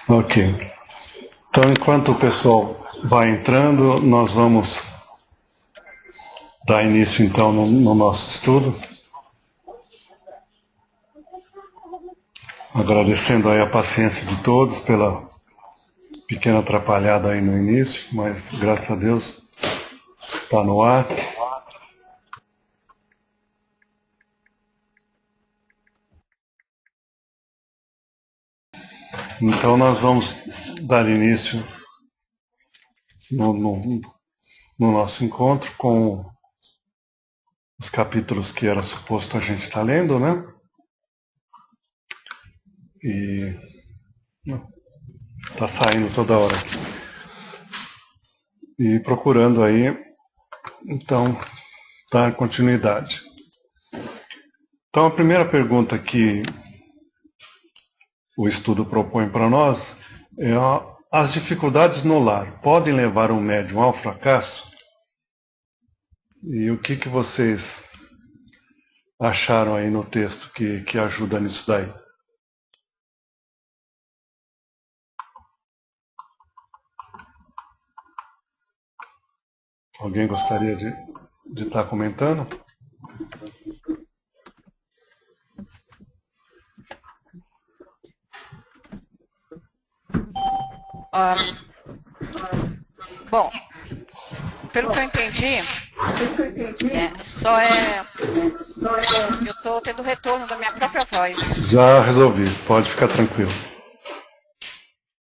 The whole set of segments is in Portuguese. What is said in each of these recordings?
Ok. Então, enquanto o pessoal vai entrando, nós vamos dar início, então, no nosso estudo. Agradecendo aí a paciência de todos pela pequena atrapalhada aí no início, mas, graças a Deus, está no ar. Então, nós vamos dar início no nosso encontro com os capítulos que era suposto a gente estar lendo, né? E está saindo toda hora aqui. E procurando aí, então, dar continuidade. Então, a primeira pergunta que o estudo propõe para nós é: as dificuldades no lar podem levar um médium ao fracasso? E o que vocês acharam aí no texto que ajuda nisso daí? Alguém gostaria de estar comentando? Bom, pelo que eu entendi, eu estou tendo retorno da minha própria voz. Já resolvi, pode ficar tranquilo.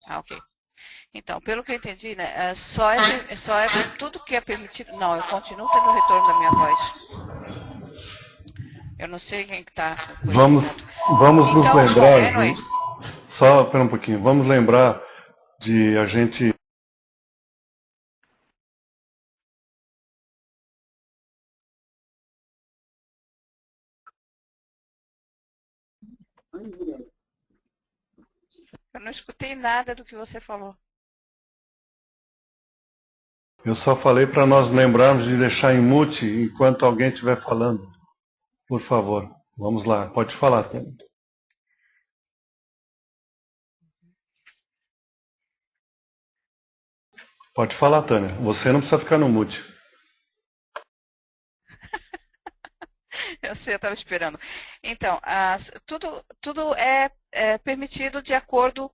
Ok. Então, pelo que eu entendi, né, tudo que é permitido. Não, eu continuo tendo retorno da minha voz. Eu não sei quem está. Vamos então, nos lembrar, anyway. só espera um pouquinho, vamos lembrar de a gente... Eu não escutei nada do que você falou. Eu só falei para nós lembrarmos de deixar em mute enquanto alguém estiver falando. Por favor, vamos lá, pode falar, Tânia. Pode falar, Tânia. Você não precisa ficar no mute. Eu sei, eu estava esperando. Então, tudo é permitido de acordo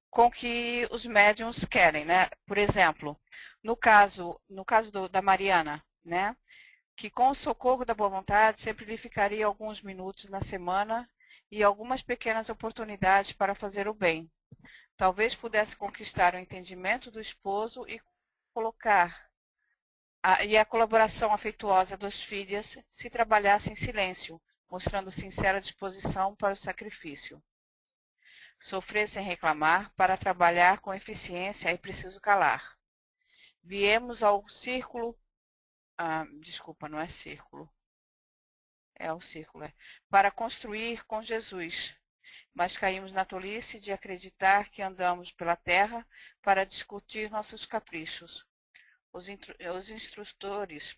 com o que os médiums querem, né? Por exemplo, no caso da Mariana, né? Que com o socorro da boa vontade sempre lhe ficaria alguns minutos na semana e algumas pequenas oportunidades para fazer o bem. Talvez pudesse conquistar o entendimento do esposo e colocar e a colaboração afetuosa dos filhos se trabalhasse em silêncio, mostrando sincera disposição para o sacrifício. Sofrer sem reclamar, para trabalhar com eficiência é preciso calar. Viemos ao círculo, desculpa, não é círculo, é o círculo, para construir com Jesus, mas caímos na tolice de acreditar que andamos pela terra para discutir nossos caprichos. Os instrutores,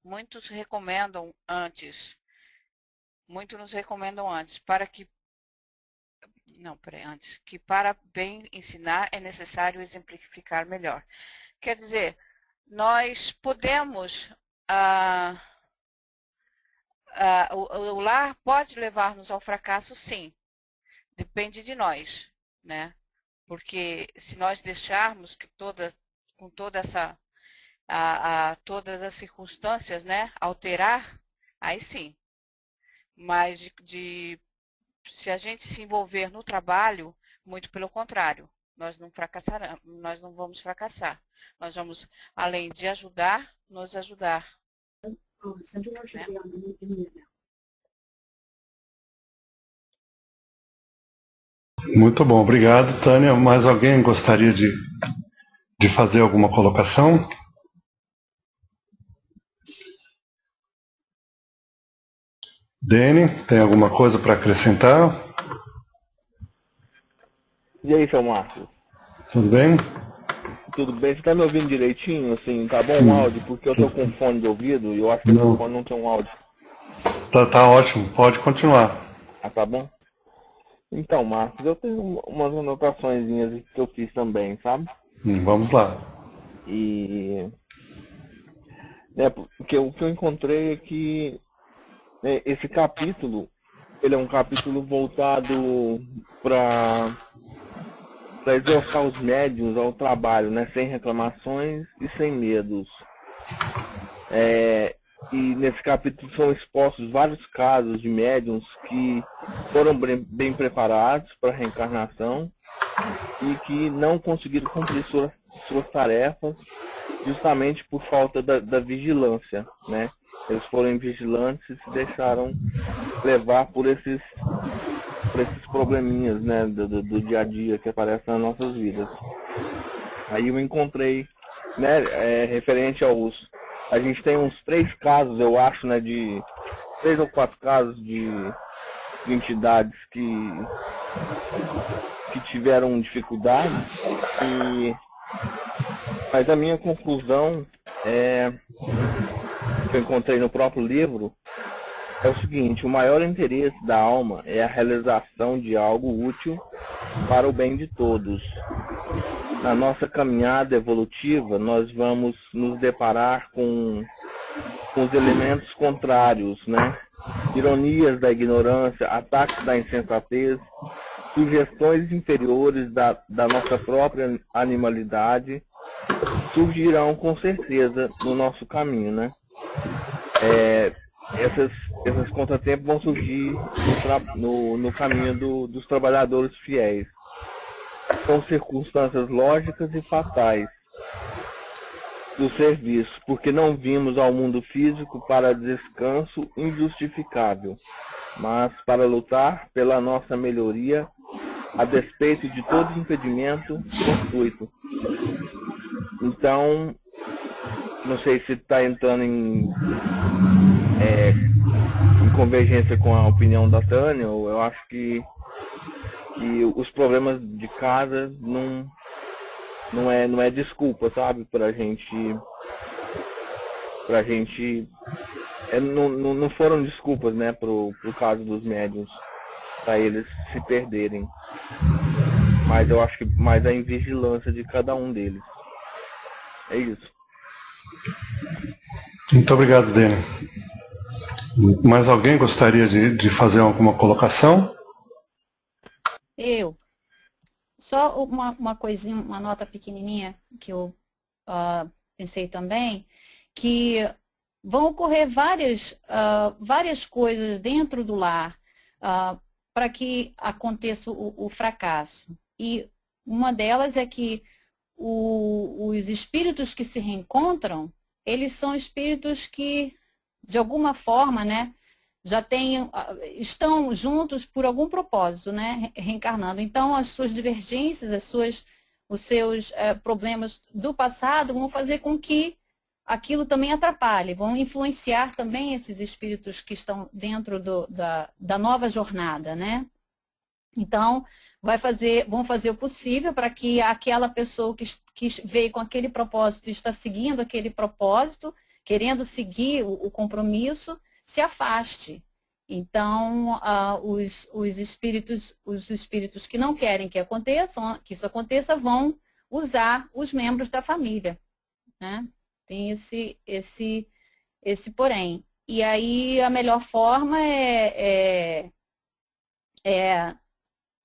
muitos nos recomendam antes, que para bem ensinar é necessário exemplificar melhor. Quer dizer, nós podemos, o lar pode levar-nos ao fracasso, sim. Depende de nós, né? Porque se nós deixarmos que com toda essa todas as circunstâncias, né, alterar, aí sim. Mas se a gente se envolver no trabalho, muito pelo contrário, nós não vamos fracassar. Nós vamos, além de ajudar, nos ajudar. Né? Muito bom, obrigado, Tânia. Mais alguém gostaria de fazer alguma colocação? Dene, tem alguma coisa para acrescentar? E aí, seu Marcos? Tudo bem? Tudo bem? Você tá me ouvindo direitinho? Assim, tá bom Sim. o áudio? Porque eu tô com fone de ouvido e eu acho que esse fone não tem um áudio. Tá ótimo, pode continuar. Ah, tá bom? Então, Marcos, eu tenho umas anotaçõezinhas que eu fiz também, sabe? Vamos lá. E né, porque o que eu encontrei é que né, esse capítulo, ele é um capítulo voltado para exortar os médiuns ao trabalho, né, sem reclamações e sem medos. E nesse capítulo são expostos vários casos de médiuns que foram bem preparados para a reencarnação e que não conseguiram cumprir suas tarefas justamente por falta da vigilância, né? Eles foram vigilantes e se deixaram levar por esses probleminhas, né, do dia a dia que aparecem nas nossas vidas. Aí eu encontrei, né, referente aos... A gente tem uns 3 casos, eu acho, né, de 3 ou 4 casos de entidades que tiveram dificuldades, mas a minha conclusão que eu encontrei no próprio livro é o seguinte: o maior interesse da alma é a realização de algo útil para o bem de todos. Na nossa caminhada evolutiva, nós vamos nos deparar com os elementos contrários, né? Ironias da ignorância, ataques da insensatez, sugestões inferiores da nossa própria animalidade surgirão com certeza no nosso caminho, né? Esses contratempos vão surgir no caminho dos trabalhadores fiéis. São circunstâncias lógicas e fatais do serviço, porque não vimos ao mundo físico para descanso injustificável, mas para lutar pela nossa melhoria a despeito de todo impedimento fortuito. Então, não sei se está entrando em convergência com a opinião da Tânia, eu acho que os problemas de casa não é desculpa, sabe, pra gente não foram desculpas, né, pro caso dos médiuns, para eles se perderem, mas eu acho que mais a invigilância de cada um deles. É isso. Muito obrigado, Dani. Mais alguém gostaria de fazer alguma colocação? Eu. Só uma coisinha, uma nota pequenininha que eu pensei também, que vão ocorrer várias coisas dentro do lar para que aconteça o fracasso. E uma delas é que os espíritos que se reencontram, eles são espíritos que, de alguma forma, né, estão juntos por algum propósito, né, reencarnando. Então, as suas divergências, os seus problemas do passado vão fazer com que aquilo também atrapalhe, vão influenciar também esses espíritos que estão dentro da nova jornada, né? Então, vão fazer o possível para que aquela pessoa que veio com aquele propósito, está seguindo aquele propósito, querendo seguir o compromisso, se afaste. Então, os espíritos que não querem que isso aconteça, vão usar os membros da família, né? Tem esse porém. E aí, a melhor forma é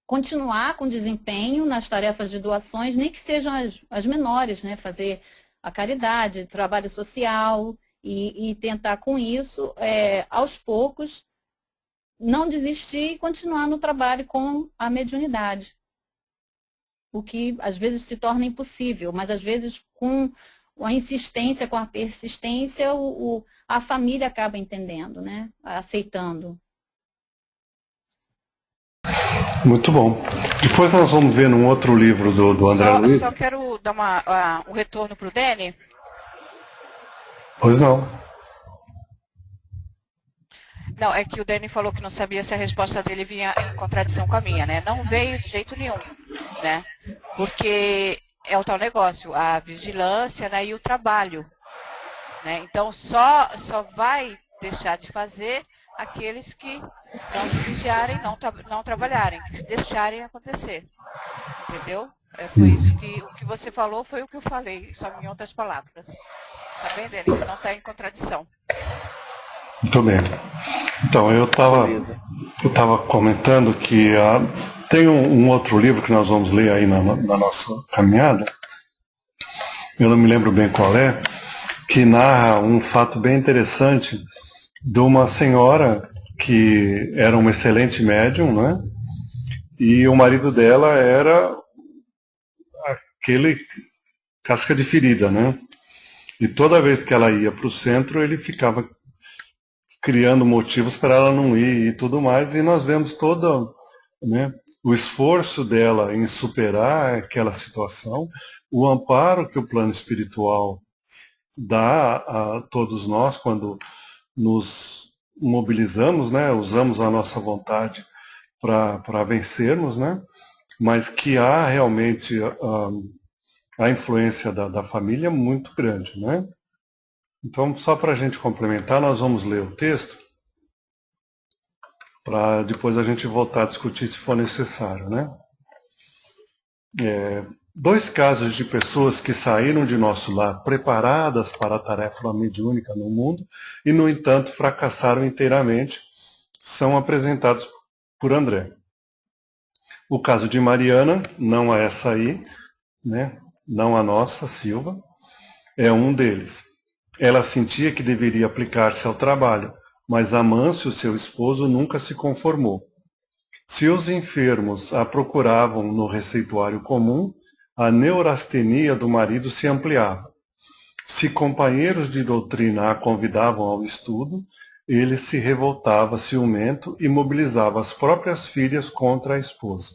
continuar com desempenho nas tarefas de doações, nem que sejam as menores, né? Fazer a caridade, trabalho social e tentar com isso, aos poucos, não desistir e continuar no trabalho com a mediunidade. O que às vezes se torna impossível, mas às vezes com a insistência, com a persistência, a família acaba entendendo, né? Aceitando. Muito bom. Depois nós vamos ver num outro livro do André Luiz. Só quero dar um retorno para o Dani. Pois não. Não, é que o Dani falou que não sabia se a resposta dele vinha em contradição com a minha, né? Não veio de jeito nenhum, né? Porque é o tal negócio, a vigilância, né, e o trabalho, né? Então só vai deixar de fazer aqueles que não se vigiarem, não trabalharem, que se deixarem acontecer. Entendeu? Foi isso que o que você falou foi o que eu falei, só em outras palavras. Tá bem, Denis? Não está em contradição. Muito bem. Então, eu estava comentando que tem um outro livro que nós vamos ler aí na nossa caminhada, eu não me lembro bem qual é, que narra um fato bem interessante de uma senhora que era uma excelente médium, né? E o marido dela era aquele casca de ferida, né? E toda vez que ela ia para o centro, ele ficava criando motivos para ela não ir e tudo mais, e nós vemos todo, né, o esforço dela em superar aquela situação, o amparo que o plano espiritual dá a todos nós quando nos mobilizamos, né, usamos a nossa vontade para vencermos, né, mas que há realmente a influência da família muito grande, né? Então, só para a gente complementar, nós vamos ler o texto, para depois a gente voltar a discutir se for necessário, né? 2 casos de pessoas que saíram de nosso lar preparadas para a tarefa mediúnica no mundo e, no entanto, fracassaram inteiramente, são apresentados por André. O caso de Mariana, não a essa aí, né? Não a nossa, Silva, é um deles. Ela sentia que deveria aplicar-se ao trabalho, mas Amâncio, seu esposo, nunca se conformou. Se os enfermos a procuravam no receituário comum, a neurastenia do marido se ampliava. Se companheiros de doutrina a convidavam ao estudo, ele se revoltava ciumento e mobilizava as próprias filhas contra a esposa.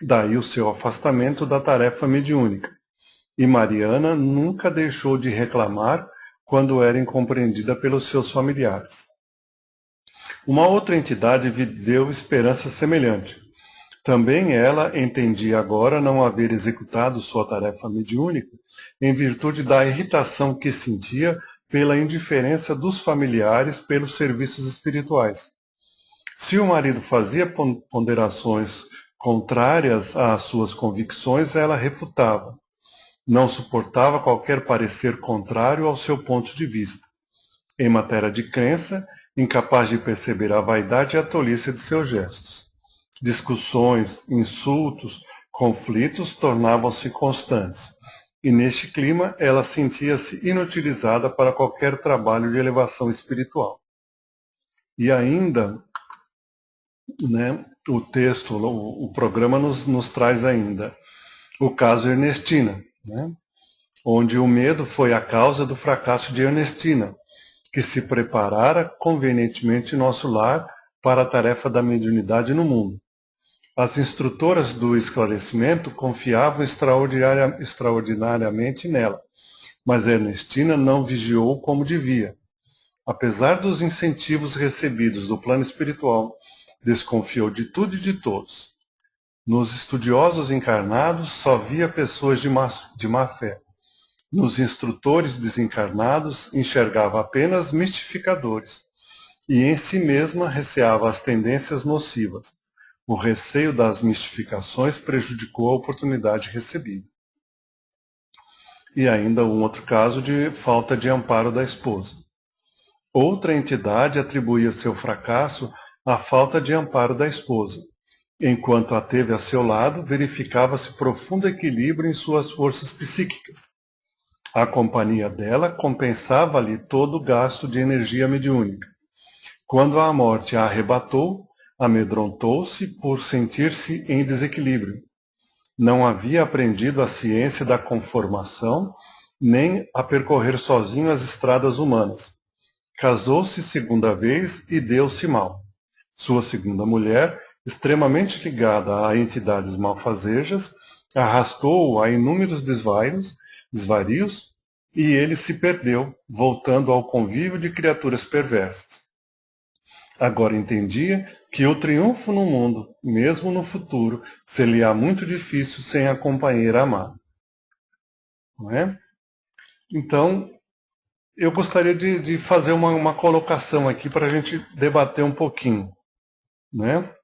Daí o seu afastamento da tarefa mediúnica. E Mariana nunca deixou de reclamar quando era incompreendida pelos seus familiares. Uma outra entidade viveu experiência semelhante. Também ela entendia agora não haver executado sua tarefa mediúnica em virtude da irritação que sentia pela indiferença dos familiares pelos serviços espirituais. Se o marido fazia ponderações contrárias às suas convicções, ela refutava. Não suportava qualquer parecer contrário ao seu ponto de vista. Em matéria de crença, incapaz de perceber a vaidade e a tolice de seus gestos. Discussões, insultos, conflitos tornavam-se constantes. E neste clima, ela sentia-se inutilizada para qualquer trabalho de elevação espiritual. E ainda, né, o texto, o programa nos traz ainda o caso Ernestina, né, onde o medo foi a causa do fracasso de Ernestina, que se preparara convenientemente em nosso lar para a tarefa da mediunidade no mundo. As instrutoras do esclarecimento confiavam extraordinariamente nela, mas Ernestina não vigiou como devia. Apesar dos incentivos recebidos do plano espiritual, desconfiou de tudo e de todos. Nos estudiosos encarnados só via pessoas de má fé. Nos instrutores desencarnados enxergava apenas mistificadores. E em si mesma receava as tendências nocivas. O receio das mistificações prejudicou a oportunidade recebida. E ainda um outro caso de falta de amparo da esposa. Outra entidade atribuía seu fracasso à falta de amparo da esposa. Enquanto a teve a seu lado, verificava-se profundo equilíbrio em suas forças psíquicas. A companhia dela compensava-lhe todo o gasto de energia mediúnica. Quando a morte a arrebatou, amedrontou-se por sentir-se em desequilíbrio. Não havia aprendido a ciência da conformação, nem a percorrer sozinho as estradas humanas. Casou-se segunda vez e deu-se mal. Sua segunda mulher, extremamente ligada a entidades malfazejas, arrastou-o a inúmeros desvarios, e ele se perdeu, voltando ao convívio de criaturas perversas. Agora entendia que o triunfo no mundo, mesmo no futuro, seria muito difícil sem a companheira amada. Não é? Então, eu gostaria de fazer uma colocação aqui para a gente debater um pouquinho, né?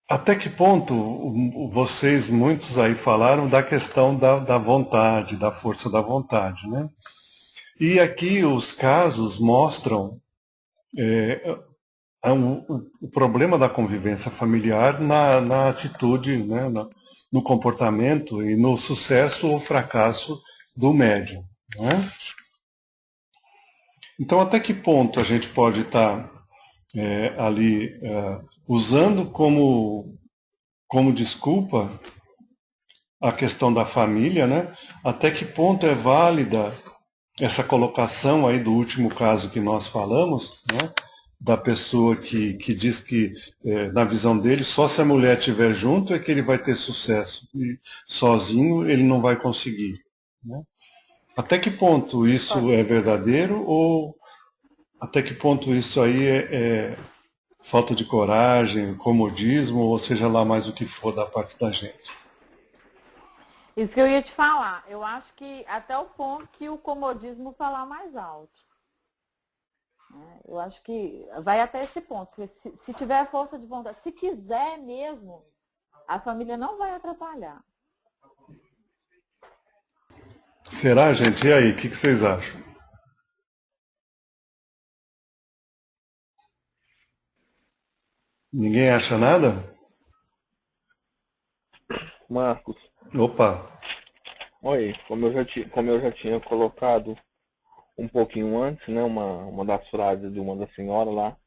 Até que ponto vocês, muitos aí falaram da questão da vontade, da força da vontade, né? E aqui os casos mostram o problema da convivência familiar na atitude, né? No comportamento e no sucesso ou fracasso do médium, né? Então, até que ponto a gente pode estar ali usando como desculpa a questão da família, né? Até que ponto é válida essa colocação aí do último caso que nós falamos, né? Da pessoa que diz que, na visão dele, só se a mulher estiver junto é que ele vai ter sucesso, e sozinho ele não vai conseguir, né? Até que ponto isso é verdadeiro ou até que ponto isso aí é falta de coragem, comodismo, ou seja lá mais o que for da parte da gente? Isso que eu ia te falar. Eu acho que até o ponto que o comodismo falar mais alto. Eu acho que vai até esse ponto. Se tiver força de vontade, se quiser mesmo, a família não vai atrapalhar. Será, gente? E aí, o que vocês acham? Ninguém acha nada? Marcos, Opa! oi, como eu já tinha colocado um pouquinho antes, né, uma das frases de uma da senhora lá,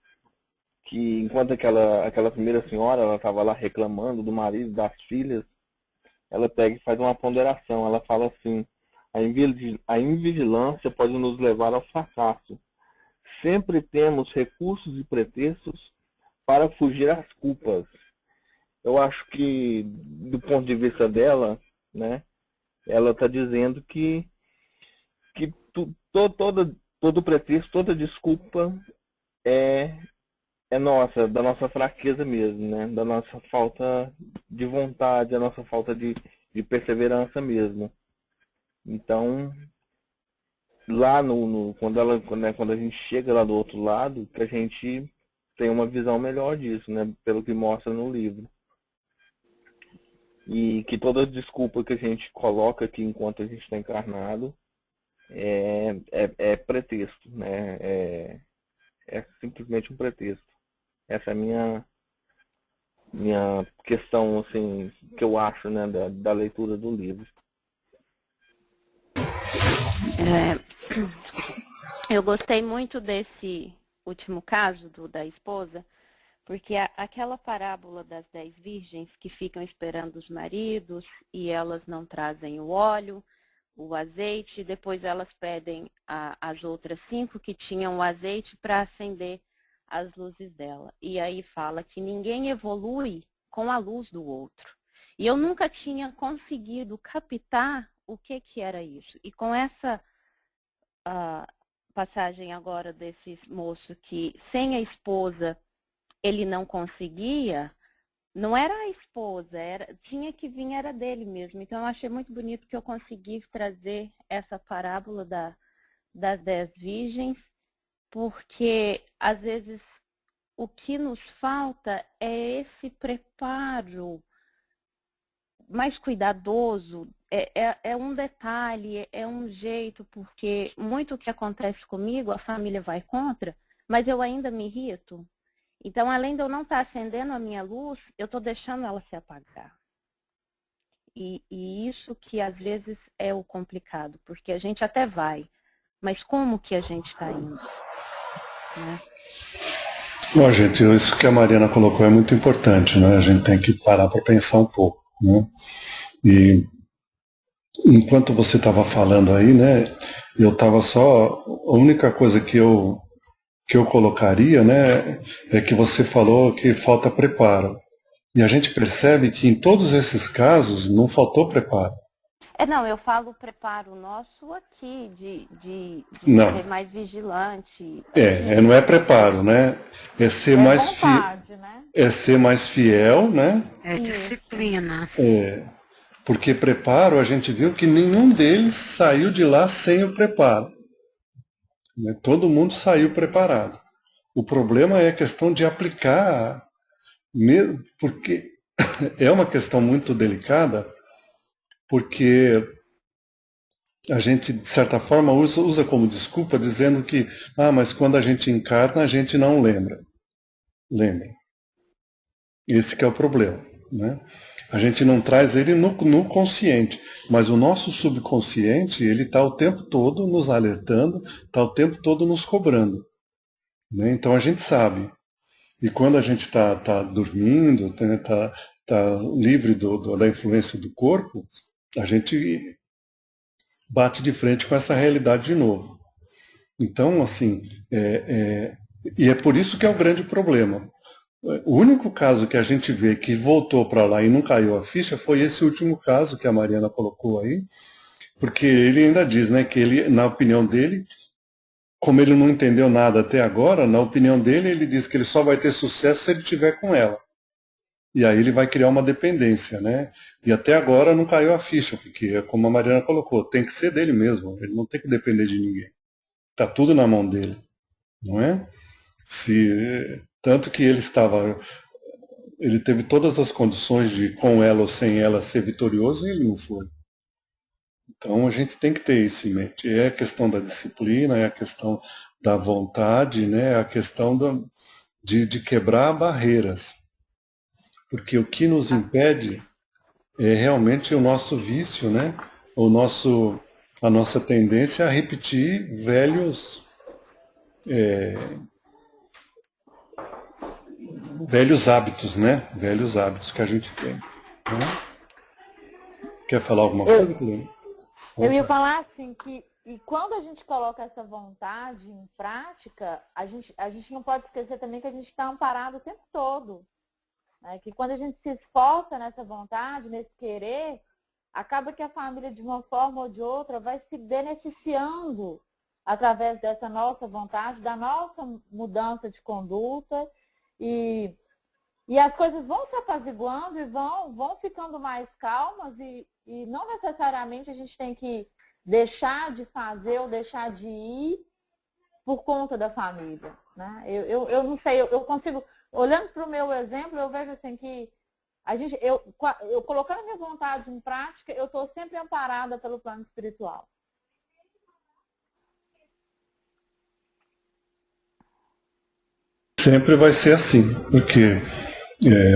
que enquanto aquela primeira senhora, ela estava lá reclamando do marido, das filhas, ela pega e faz uma ponderação, ela fala assim: a invigilância pode nos levar ao fracasso. Sempre temos recursos e pretextos para fugir às culpas. Eu acho que, do ponto de vista dela, né, ela está dizendo que todo pretexto, toda desculpa é nossa, da nossa fraqueza mesmo, né, da nossa falta de vontade, da nossa falta de perseverança mesmo. Então, lá quando a gente chega lá do outro lado, que a gente tem uma visão melhor disso, né, pelo que mostra no livro. E que toda desculpa que a gente coloca aqui enquanto a gente está encarnado é pretexto, né? É simplesmente um pretexto. Essa é a minha questão, assim, que eu acho, né, da leitura do livro. Eu gostei muito desse último caso da esposa, porque aquela parábola das 10 virgens que ficam esperando os maridos e elas não trazem o óleo, o azeite, e depois elas pedem as outras 5 que tinham o azeite para acender as luzes dela. E aí fala que ninguém evolui com a luz do outro. E eu nunca tinha conseguido captar o que era isso. E com essa passagem agora desse moço que sem a esposa ele não conseguia, não era a esposa, tinha que vir, era dele mesmo. Então eu achei muito bonito que eu consegui trazer essa parábola das 10 virgens, porque às vezes o que nos falta é esse preparo mais cuidadoso, é um detalhe, é um jeito, porque muito que acontece comigo, a família vai contra, mas eu ainda me irrito. Então, além de eu não estar acendendo a minha luz, eu estou deixando ela se apagar. E isso que às vezes é o complicado, porque a gente até vai, mas como que a gente está indo? Né? Bom, gente, isso que a Mariana colocou é muito importante, né? A gente tem que parar para pensar um pouco, né? E enquanto você estava falando aí, né, eu estava só... A única coisa que eu colocaria, né, é que você falou que falta preparo. E a gente percebe que em todos esses casos não faltou preparo. Não, eu falo preparo nosso aqui, de ser mais vigilante. Não é preparo, né? É ser mais vontade, né? É ser mais fiel, né? É disciplina. Porque preparo, a gente viu que nenhum deles saiu de lá sem o preparo. Né? Todo mundo saiu preparado. O problema é a questão de aplicar, porque é uma questão muito delicada, porque a gente, de certa forma, usa como desculpa dizendo que, mas quando a gente encarna, a gente não lembra. Lembra. Esse que é o problema. Né? A gente não traz ele no consciente, mas o nosso subconsciente, ele está o tempo todo nos alertando, está o tempo todo nos cobrando. Né? Então a gente sabe. E quando a gente está dormindo, está livre da influência do corpo, a gente bate de frente com essa realidade de novo. Então, assim, e é por isso que é o grande problema. O único caso que a gente vê que voltou para lá e não caiu a ficha foi esse último caso que a Mariana colocou aí, porque ele ainda diz, né, que ele, na opinião dele, como ele não entendeu nada até agora, na opinião dele, ele diz que ele só vai ter sucesso se ele estiver com ela. E aí ele vai criar uma dependência, né? E até agora não caiu a ficha, porque, como a Mariana colocou, tem que ser dele mesmo, ele não tem que depender de ninguém. Está tudo na mão dele, não é? Tanto que ele teve todas as condições de, com ela ou sem ela, ser vitorioso e ele não foi. Então a gente tem que ter isso em mente. É a questão da disciplina, é a questão da vontade, né? É a questão de quebrar barreiras. Porque o que nos impede é realmente o nosso vício, né? A nossa tendência a repetir velhos hábitos, né? Velhos hábitos que a gente tem. Né? Quer falar alguma coisa, Cleide? Eu ia falar assim que e quando a gente coloca essa vontade em prática, a gente não pode esquecer também que a gente está amparado o tempo todo. Né? Que quando a gente se esforça nessa vontade, nesse querer, acaba que a família, de uma forma ou de outra, vai se beneficiando através dessa nossa vontade, da nossa mudança de conduta, e as coisas vão se apaziguando e vão ficando mais calmas, e não necessariamente a gente tem que deixar de fazer ou deixar de ir por conta da família. Né? Eu não sei, eu consigo, olhando para o meu exemplo, eu vejo assim que eu colocando a minha vontade em prática, eu estou sempre amparada pelo plano espiritual. Sempre vai ser assim, porque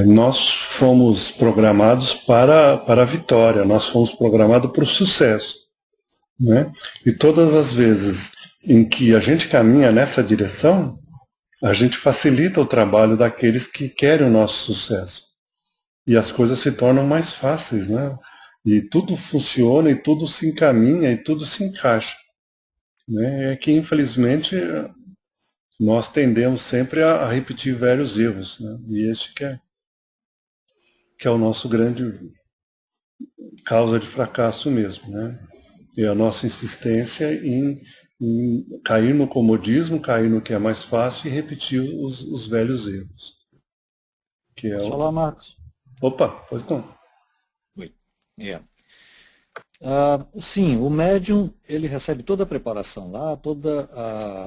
nós fomos programados para a vitória, nós fomos programados para o sucesso. Né? E todas as vezes em que a gente caminha nessa direção, a gente facilita o trabalho daqueles que querem o nosso sucesso. E as coisas se tornam mais fáceis, né? E tudo funciona, e tudo se encaminha, e tudo se encaixa. Né? É que, infelizmente, nós tendemos sempre a repetir velhos erros. Né? E este que é o nosso grande causa de fracasso mesmo. Né? É a nossa insistência em cair no comodismo, cair no que é mais fácil e repetir os velhos erros. Posso falar, Marcos? Opa, pois não. Oi. Sim, o médium, ele recebe toda a preparação lá, toda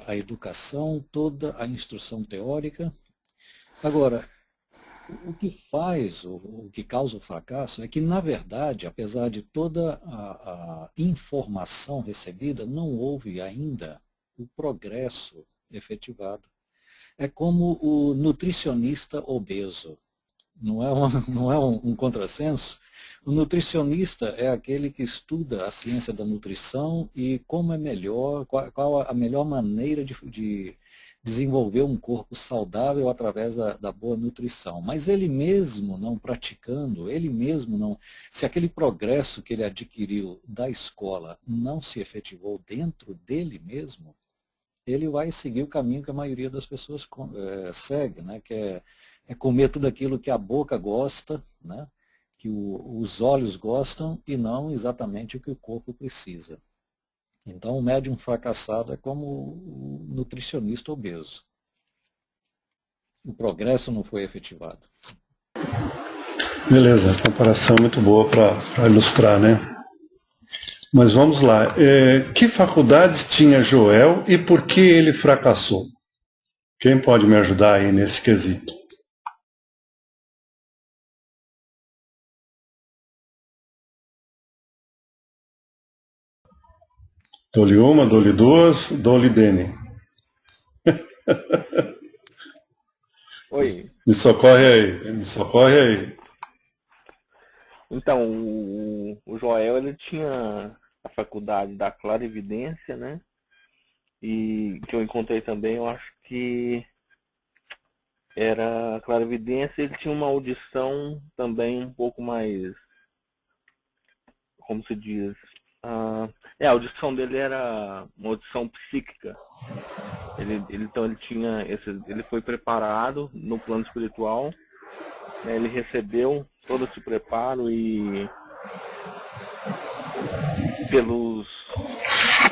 a educação, toda a instrução teórica. Agora, o que faz, o que causa o fracasso é que, na verdade, apesar de toda a informação recebida, não houve ainda o progresso efetivado. É como o nutricionista obeso. Não é um contrassenso? O nutricionista é aquele que estuda a ciência da nutrição e como é melhor, qual a melhor maneira de desenvolver um corpo saudável através da boa nutrição. Mas ele mesmo não praticando, ele mesmo não... Se aquele progresso que ele adquiriu da escola não se efetivou dentro dele mesmo, ele vai seguir o caminho que a maioria das pessoas segue, né? Que é comer tudo aquilo que a boca gosta, né? Que os olhos gostam e não exatamente o que o corpo precisa. Então, o médium fracassado é como o nutricionista obeso. O progresso não foi efetivado. Beleza, a comparação é muito boa para ilustrar, né? Mas vamos lá. Que faculdades tinha Joel e por que ele fracassou? Quem pode me ajudar aí nesse quesito? Dou-lhe uma, dou-lhe duas, dou-lhe Dene. Oi. Me socorre aí, me socorre aí. Então, o Joel, ele tinha a faculdade da clarividência, né? E que eu encontrei também, eu acho que era a clarividência, ele tinha uma audição também um pouco mais, como se diz, a audição dele era uma audição psíquica. Então ele foi preparado no plano espiritual, né, ele recebeu todo esse preparo e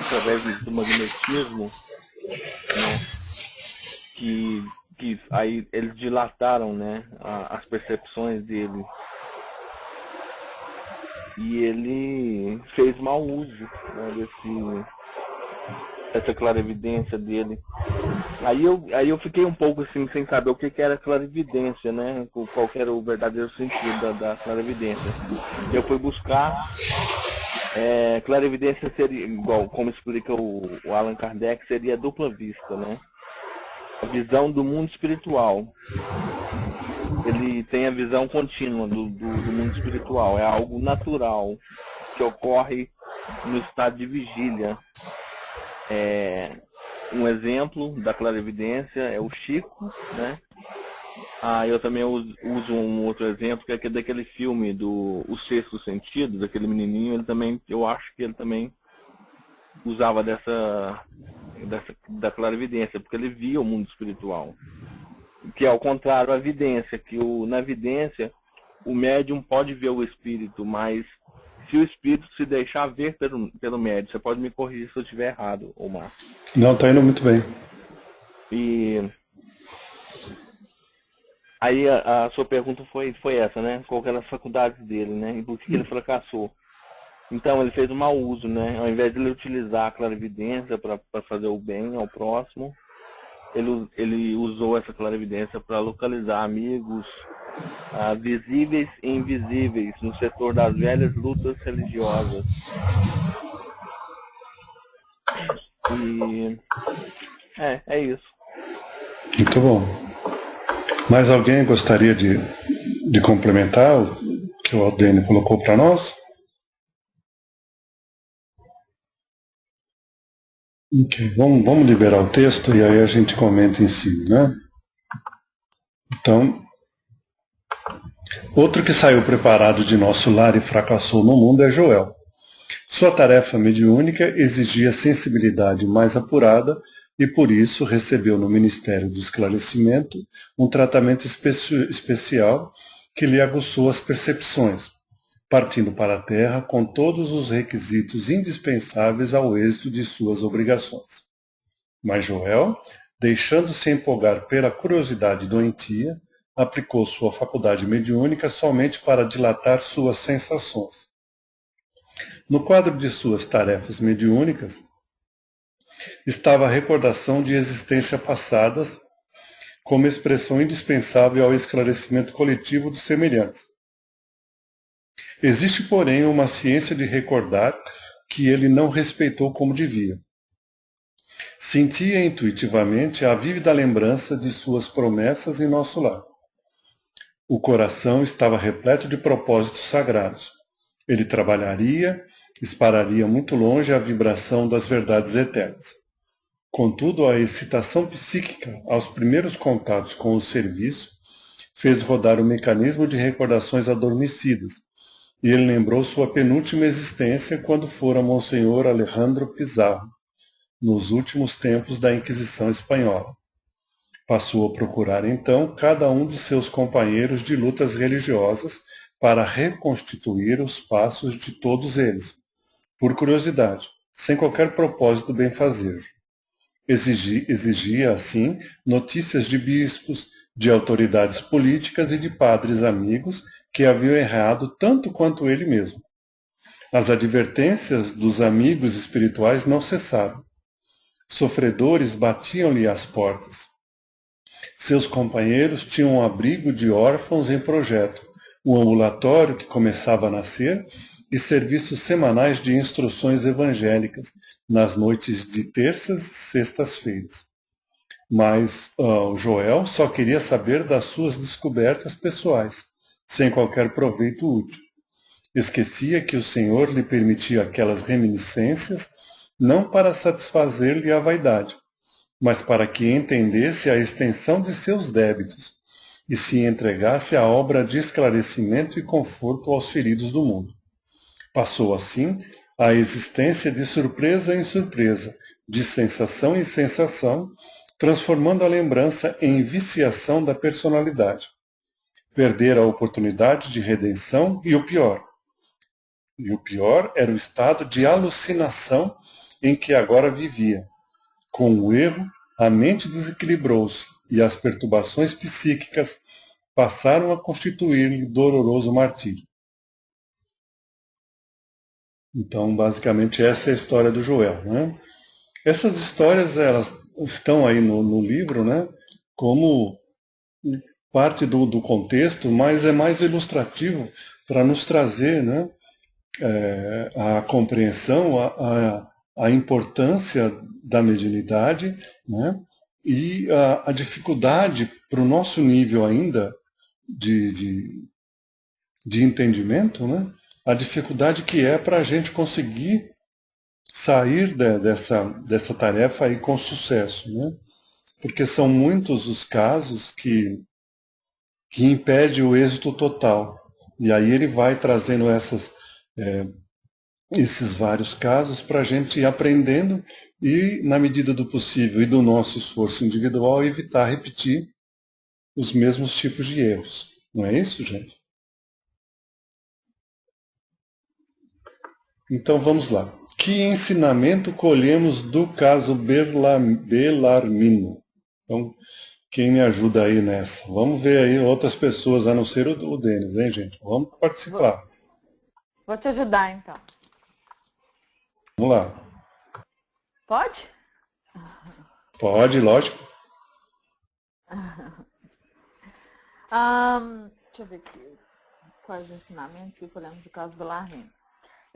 através do magnetismo, né, que aí eles dilataram, né, as percepções dele. E ele fez mau uso, né, dessa clarividência dele. Aí eu fiquei um pouco assim, sem saber o que era clarividência, né? Qual que era o verdadeiro sentido da clarividência. Eu fui buscar, clarividência seria, igual como explica o Allan Kardec, seria a dupla vista, né? A visão do mundo espiritual. Ele tem a visão contínua do mundo espiritual, é algo natural, que ocorre no estado de vigília. Um exemplo da clarividência é o Chico, né? Eu também uso um outro exemplo, que é daquele filme O Sexto Sentido, daquele menininho, eu acho que ele também usava da clarividência, porque ele via o mundo espiritual. Que é ao contrário a vidência, na vidência o médium pode ver o espírito, mas se o espírito se deixar ver pelo médium, você pode me corrigir se eu estiver errado, Omar. Não, está indo muito bem. E aí a sua pergunta foi essa, né? Qual eram as faculdades dele, né? E por que ele fracassou? Então ele fez um mau uso, né? Ao invés de ele utilizar a clarividência para fazer o bem ao próximo, ele usou essa clarividência para localizar amigos visíveis e invisíveis no setor das velhas lutas religiosas. E é isso. Muito bom. Mais alguém gostaria de complementar o que o Aldene colocou para nós? Ok, vamos liberar o texto e aí a gente comenta em cima, né? Então, outro que saiu preparado de nosso lar e fracassou no mundo é Joel. Sua tarefa mediúnica exigia sensibilidade mais apurada e por isso recebeu no Ministério do Esclarecimento um tratamento especial que lhe aguçou as percepções, partindo para a Terra com todos os requisitos indispensáveis ao êxito de suas obrigações. Mas Joel, deixando-se empolgar pela curiosidade doentia, aplicou sua faculdade mediúnica somente para dilatar suas sensações. No quadro de suas tarefas mediúnicas estava a recordação de existências passadas como expressão indispensável ao esclarecimento coletivo dos semelhantes. Existe, porém, uma ciência de recordar que ele não respeitou como devia. Sentia intuitivamente a vívida lembrança de suas promessas em nosso lar. O coração estava repleto de propósitos sagrados. Ele trabalharia, espalharia muito longe a vibração das verdades eternas. Contudo, a excitação psíquica aos primeiros contatos com o serviço fez rodar o mecanismo de recordações adormecidas, e ele lembrou sua penúltima existência quando fora Monsenhor Alejandro Pizarro, nos últimos tempos da Inquisição Espanhola. Passou a procurar então cada um de seus companheiros de lutas religiosas para reconstituir os passos de todos eles, por curiosidade, sem qualquer propósito benfazejo. Exigia, assim, notícias de bispos, de autoridades políticas e de padres amigos que haviam errado tanto quanto ele mesmo. As advertências dos amigos espirituais não cessaram. Sofredores batiam-lhe às portas. Seus companheiros tinham um abrigo de órfãos em projeto, um ambulatório que começava a nascer e serviços semanais de instruções evangélicas nas noites de terças e sextas-feiras. Mas o Joel só queria saber das suas descobertas pessoais, sem qualquer proveito útil. Esquecia que o Senhor lhe permitia aquelas reminiscências não para satisfazer-lhe a vaidade, mas para que entendesse a extensão de seus débitos e se entregasse à obra de esclarecimento e conforto aos feridos do mundo. Passou, assim, a existência de surpresa em surpresa, de sensação em sensação, transformando a lembrança em viciação da personalidade. Perdera a oportunidade de redenção e o pior era o estado de alucinação em que agora vivia. Com o erro, a mente desequilibrou-se e as perturbações psíquicas passaram a constituir-lhe doloroso martírio. Então, basicamente, essa é a história do Joel, né? Essas histórias, elas estão aí no livro, né, como parte do contexto, mas é mais ilustrativo para nos trazer, né, a compreensão, a importância da mediunidade, né, e a dificuldade para o nosso nível ainda de entendimento, né, a dificuldade que é para a gente conseguir sair dessa tarefa aí com sucesso, né? Porque são muitos os casos que impedem o êxito total. E aí ele vai trazendo esses vários casos para a gente ir aprendendo e, na medida do possível e do nosso esforço individual, evitar repetir os mesmos tipos de erros. Não é isso, gente? Então vamos lá. Que ensinamento colhemos do caso Bellarmino? Então, quem me ajuda aí nessa? Vamos ver aí outras pessoas, a não ser o Denis, hein, gente? Vamos participar. Vou te ajudar, então. Vamos lá. Pode? Pode, lógico. Deixa eu ver aqui. Quais ensinamentos que colhemos do caso Bellarmino?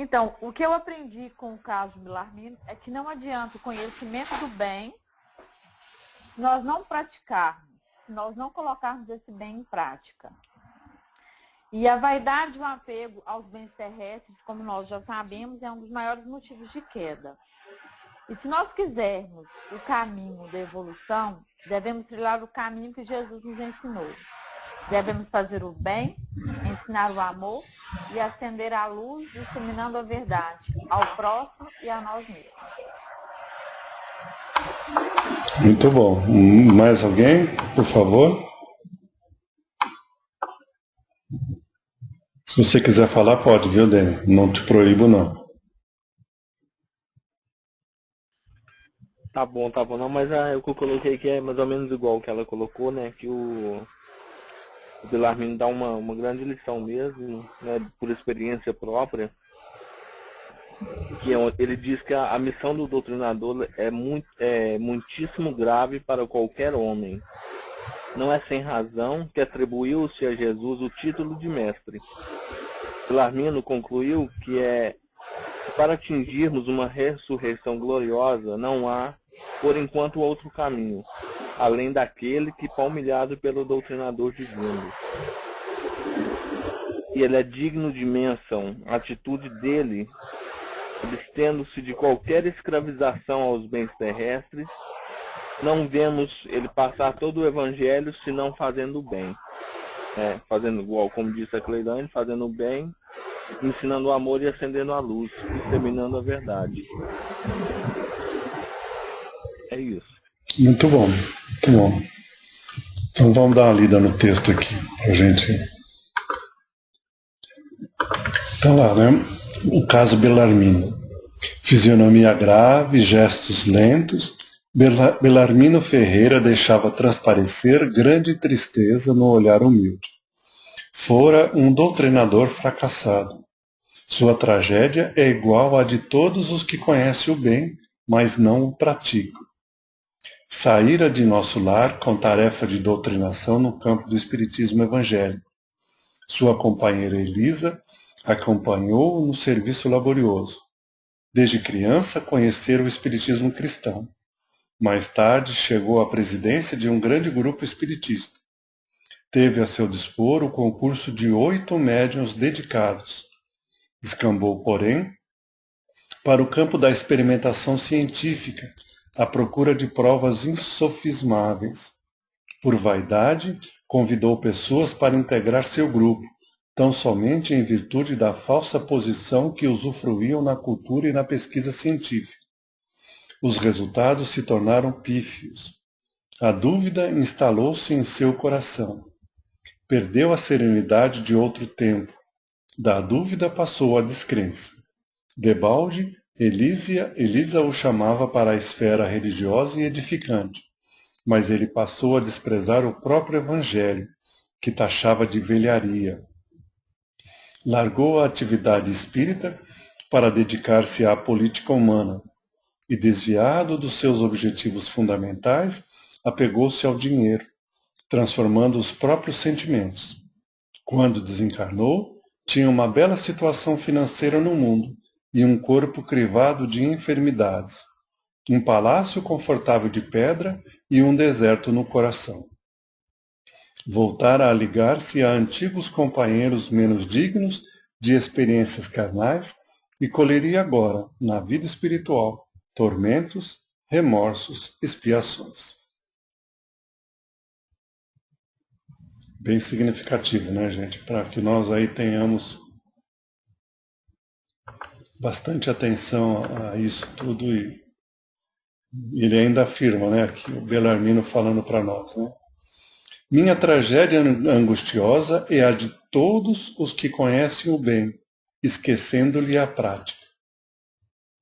Então, o que eu aprendi com o caso Bellarmino é que não adianta o conhecimento do bem se nós não praticarmos, se nós não colocarmos esse bem em prática. E a vaidade e o apego aos bens terrestres, como nós já sabemos, é um dos maiores motivos de queda. E se nós quisermos o caminho da evolução, devemos trilhar o caminho que Jesus nos ensinou. Devemos fazer o bem, ensinar o amor e acender a luz, disseminando a verdade ao próximo e a nós mesmos. Muito bom. Mais alguém, por favor? Se você quiser falar, pode, viu, Dani? Não te proíbo, não. Tá bom. Não, mas o que eu coloquei aqui é mais ou menos igual o que ela colocou, né? Que o Bellarmino dá uma grande lição mesmo, né, por experiência própria, que ele diz que a missão do doutrinador é muitíssimo grave para qualquer homem. Não é sem razão que atribuiu-se a Jesus o título de mestre. Bellarmino concluiu que para atingirmos uma ressurreição gloriosa não há, por enquanto, outro caminho, além daquele que palmilhado pelo doutrinador divino. E ele é digno de menção. A atitude dele, abstendo-se de qualquer escravização aos bens terrestres, não vemos ele passar todo o evangelho senão fazendo o bem. Fazendo igual, como disse a Cleidane, fazendo o bem, ensinando o amor e acendendo a luz, disseminando a verdade. É isso. Muito bom, muito bom. Então vamos dar uma lida no texto aqui, pra gente. Então lá, né? O caso Bellarmino. Fisionomia grave, gestos lentos, Belarmino Ferreira deixava transparecer grande tristeza no olhar humilde. Fora um doutrinador fracassado. Sua tragédia é igual à de todos os que conhecem o bem, mas não o praticam. Saíra de nosso lar com tarefa de doutrinação no campo do espiritismo evangélico. Sua companheira Elisa acompanhou-o no serviço laborioso. Desde criança conhecera o espiritismo cristão. Mais tarde chegou à presidência de um grande grupo espiritista. Teve a seu dispor o concurso de 8 médiuns dedicados. Descambou, porém, para o campo da experimentação científica, à procura de provas insofismáveis. Por vaidade, convidou pessoas para integrar seu grupo, tão somente em virtude da falsa posição que usufruíam na cultura e na pesquisa científica. Os resultados se tornaram pífios. A dúvida instalou-se em seu coração. Perdeu a serenidade de outro tempo. Da dúvida passou à descrença. Debalde, Elisa o chamava para a esfera religiosa e edificante, mas ele passou a desprezar o próprio evangelho, que taxava de velharia. Largou a atividade espírita para dedicar-se à política humana e, desviado dos seus objetivos fundamentais, apegou-se ao dinheiro, transformando os próprios sentimentos. Quando desencarnou, tinha uma bela situação financeira no mundo e um corpo crivado de enfermidades, um palácio confortável de pedra e um deserto no coração. Voltara a ligar-se a antigos companheiros menos dignos de experiências carnais e colheria agora, na vida espiritual, tormentos, remorsos, expiações. Bem significativo, né, gente? Para que nós aí tenhamos bastante atenção a isso tudo. E ele ainda afirma, né, aqui o Belarmino falando para nós, né? Minha tragédia angustiosa é a de todos os que conhecem o bem, esquecendo-lhe a prática.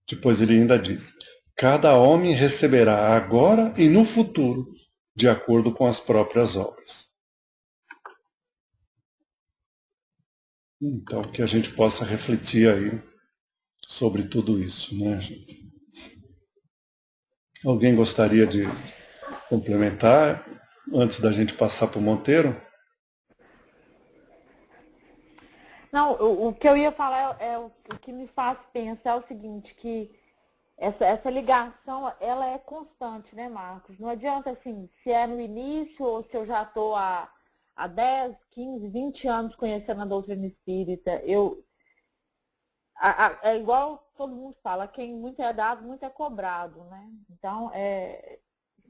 Depois ele ainda diz, cada homem receberá agora e no futuro, de acordo com as próprias obras. Então, que a gente possa refletir aí sobre tudo isso, né, gente? Alguém gostaria de complementar antes da gente passar para o Monteiro? Não, o que eu ia falar o que me faz pensar é o seguinte, que essa ligação, ela é constante, né, Marcos? Não adianta, assim, se é no início ou se eu já estou há 10, 15, 20 anos conhecendo a doutrina espírita. É igual todo mundo fala, quem muito é dado, muito é cobrado, né? Então,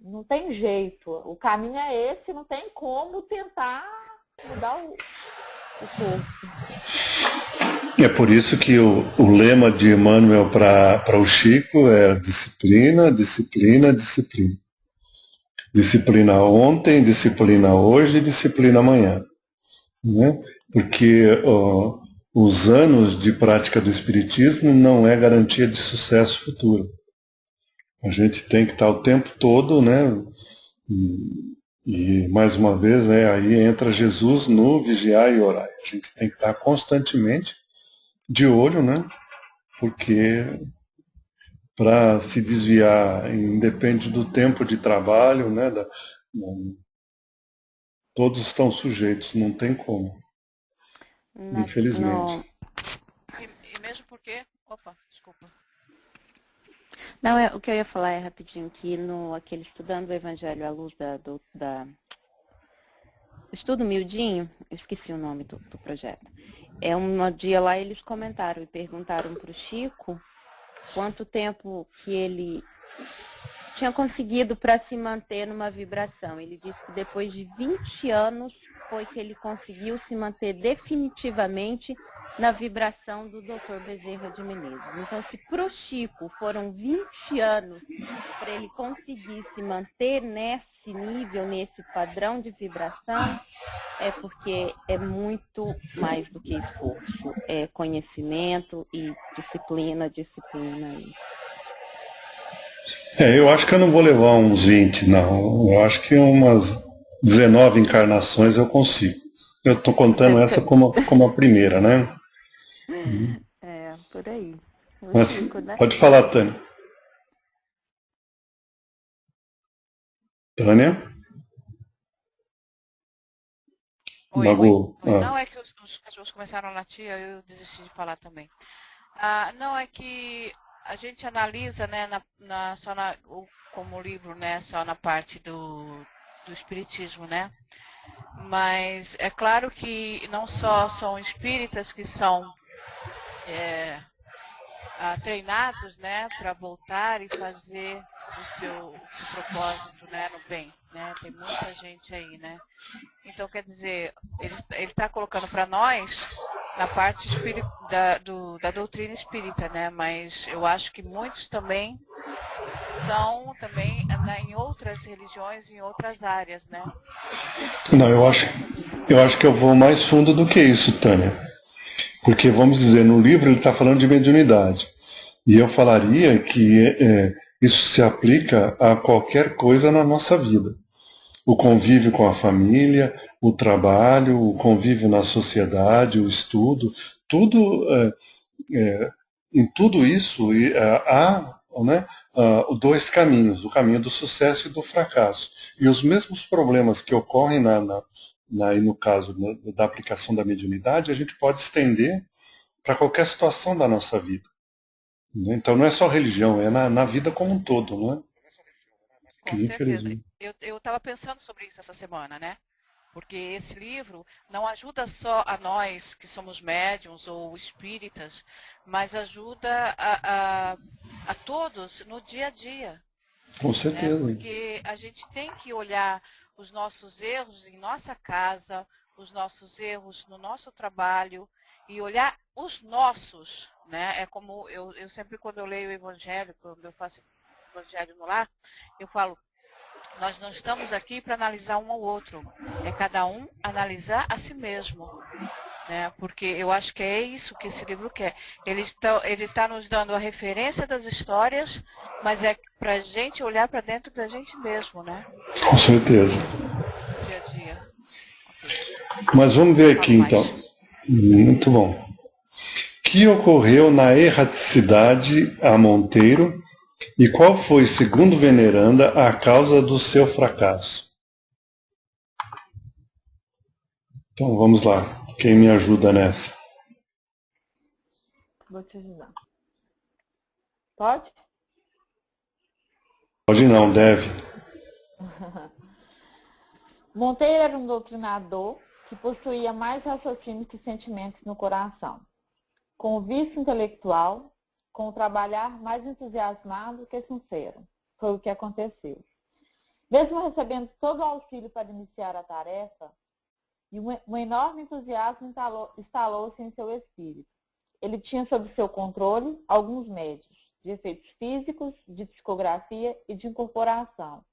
não tem jeito. O caminho é esse, não tem como tentar mudar o corpo. É por isso que o lema de Emmanuel para o Chico é disciplina, disciplina, disciplina. Disciplina ontem, disciplina hoje, disciplina amanhã. Né? Porque os anos de prática do Espiritismo não é garantia de sucesso futuro. A gente tem que estar o tempo todo, né? E mais uma vez, aí entra Jesus no vigiar e orar. A gente tem que estar constantemente de olho, né? Porque para se desviar, independe do tempo de trabalho, né? Todos estão sujeitos, não tem como. Infelizmente. E mesmo porque... Opa, desculpa. Não, o que eu ia falar é rapidinho, que aquele Estudando o Evangelho à Luz do Estudo Miudinho, eu esqueci o nome do projeto. Um dia lá eles comentaram e perguntaram para o Chico quanto tempo que ele tinha conseguido para se manter numa vibração. Ele disse que depois de 20 anos foi que ele conseguiu se manter definitivamente na vibração do Dr. Bezerra de Menezes. Então, se para o Chico foram 20 anos para ele conseguir se manter nesse nível, nesse padrão de vibração, é porque é muito mais do que esforço. É conhecimento e disciplina. Eu acho que eu não vou levar uns 20, não. Eu acho que umas 19 encarnações eu consigo. Eu estou contando essa como a primeira, né? É, por aí. Um Mas ciclo, né? pode falar, Tânia. Tânia? Oi, oi. Mago. Não, é que os cachorros começaram a latir, eu desisti de falar também. Não, é que a gente analisa, né, como livro, né, só na parte do espiritismo, né? Mas é claro que não só são espíritas que são treinados, né, para voltar e fazer o seu propósito, né, no bem, né? Tem muita gente aí, né? Então, quer dizer, ele está colocando para nós na parte da doutrina espírita, né? Mas eu acho que muitos também são também em outras religiões, em outras áreas, né? Não, eu acho que eu vou mais fundo do que isso, Tânia. Porque, vamos dizer, no livro ele está falando de mediunidade. E eu falaria que isso se aplica a qualquer coisa na nossa vida. O convívio com a família, o trabalho, o convívio na sociedade, o estudo, tudo, em tudo isso há, né, dois caminhos, o caminho do sucesso e do fracasso. E os mesmos problemas que ocorrem no caso da aplicação da mediunidade, a gente pode estender para qualquer situação da nossa vida. Então não é só religião, é na vida como um todo, não é? Com certeza. Infelizmente. Eu estava pensando sobre isso essa semana, né? Porque esse livro não ajuda só a nós que somos médiums ou espíritas, mas ajuda a todos no dia a dia. Com Né? certeza. Porque a gente tem que olhar os nossos erros em nossa casa, os nossos erros no nosso trabalho e olhar os nossos. Né? É como eu sempre, quando eu leio o Evangelho, quando eu faço o Evangelho no lar, eu falo, nós não estamos aqui para analisar um ao outro, é cada um analisar a si mesmo. Né? Porque eu acho que é isso que esse livro quer. Ele está nos dando a referência das histórias, mas é para a gente olhar para dentro da gente mesmo, né? Com certeza. Dia a dia. Okay. Mas vamos ver aqui Falo então. mais. Muito bom. O que ocorreu na erraticidade a Monteiro e qual foi, segundo Veneranda, a causa do seu fracasso? Então vamos lá. Quem me ajuda nessa? Vou te ajudar. Pode? Pode não, deve. Monteiro era um doutrinador que possuía mais raciocínio que sentimentos no coração. Com o vício intelectual, com o trabalhar mais entusiasmado que sincero. Foi o que aconteceu. Mesmo recebendo todo o auxílio para iniciar a tarefa, um enorme entusiasmo instalou-se em seu espírito. Ele tinha sob seu controle alguns médios de efeitos físicos, de psicografia e de incorporação.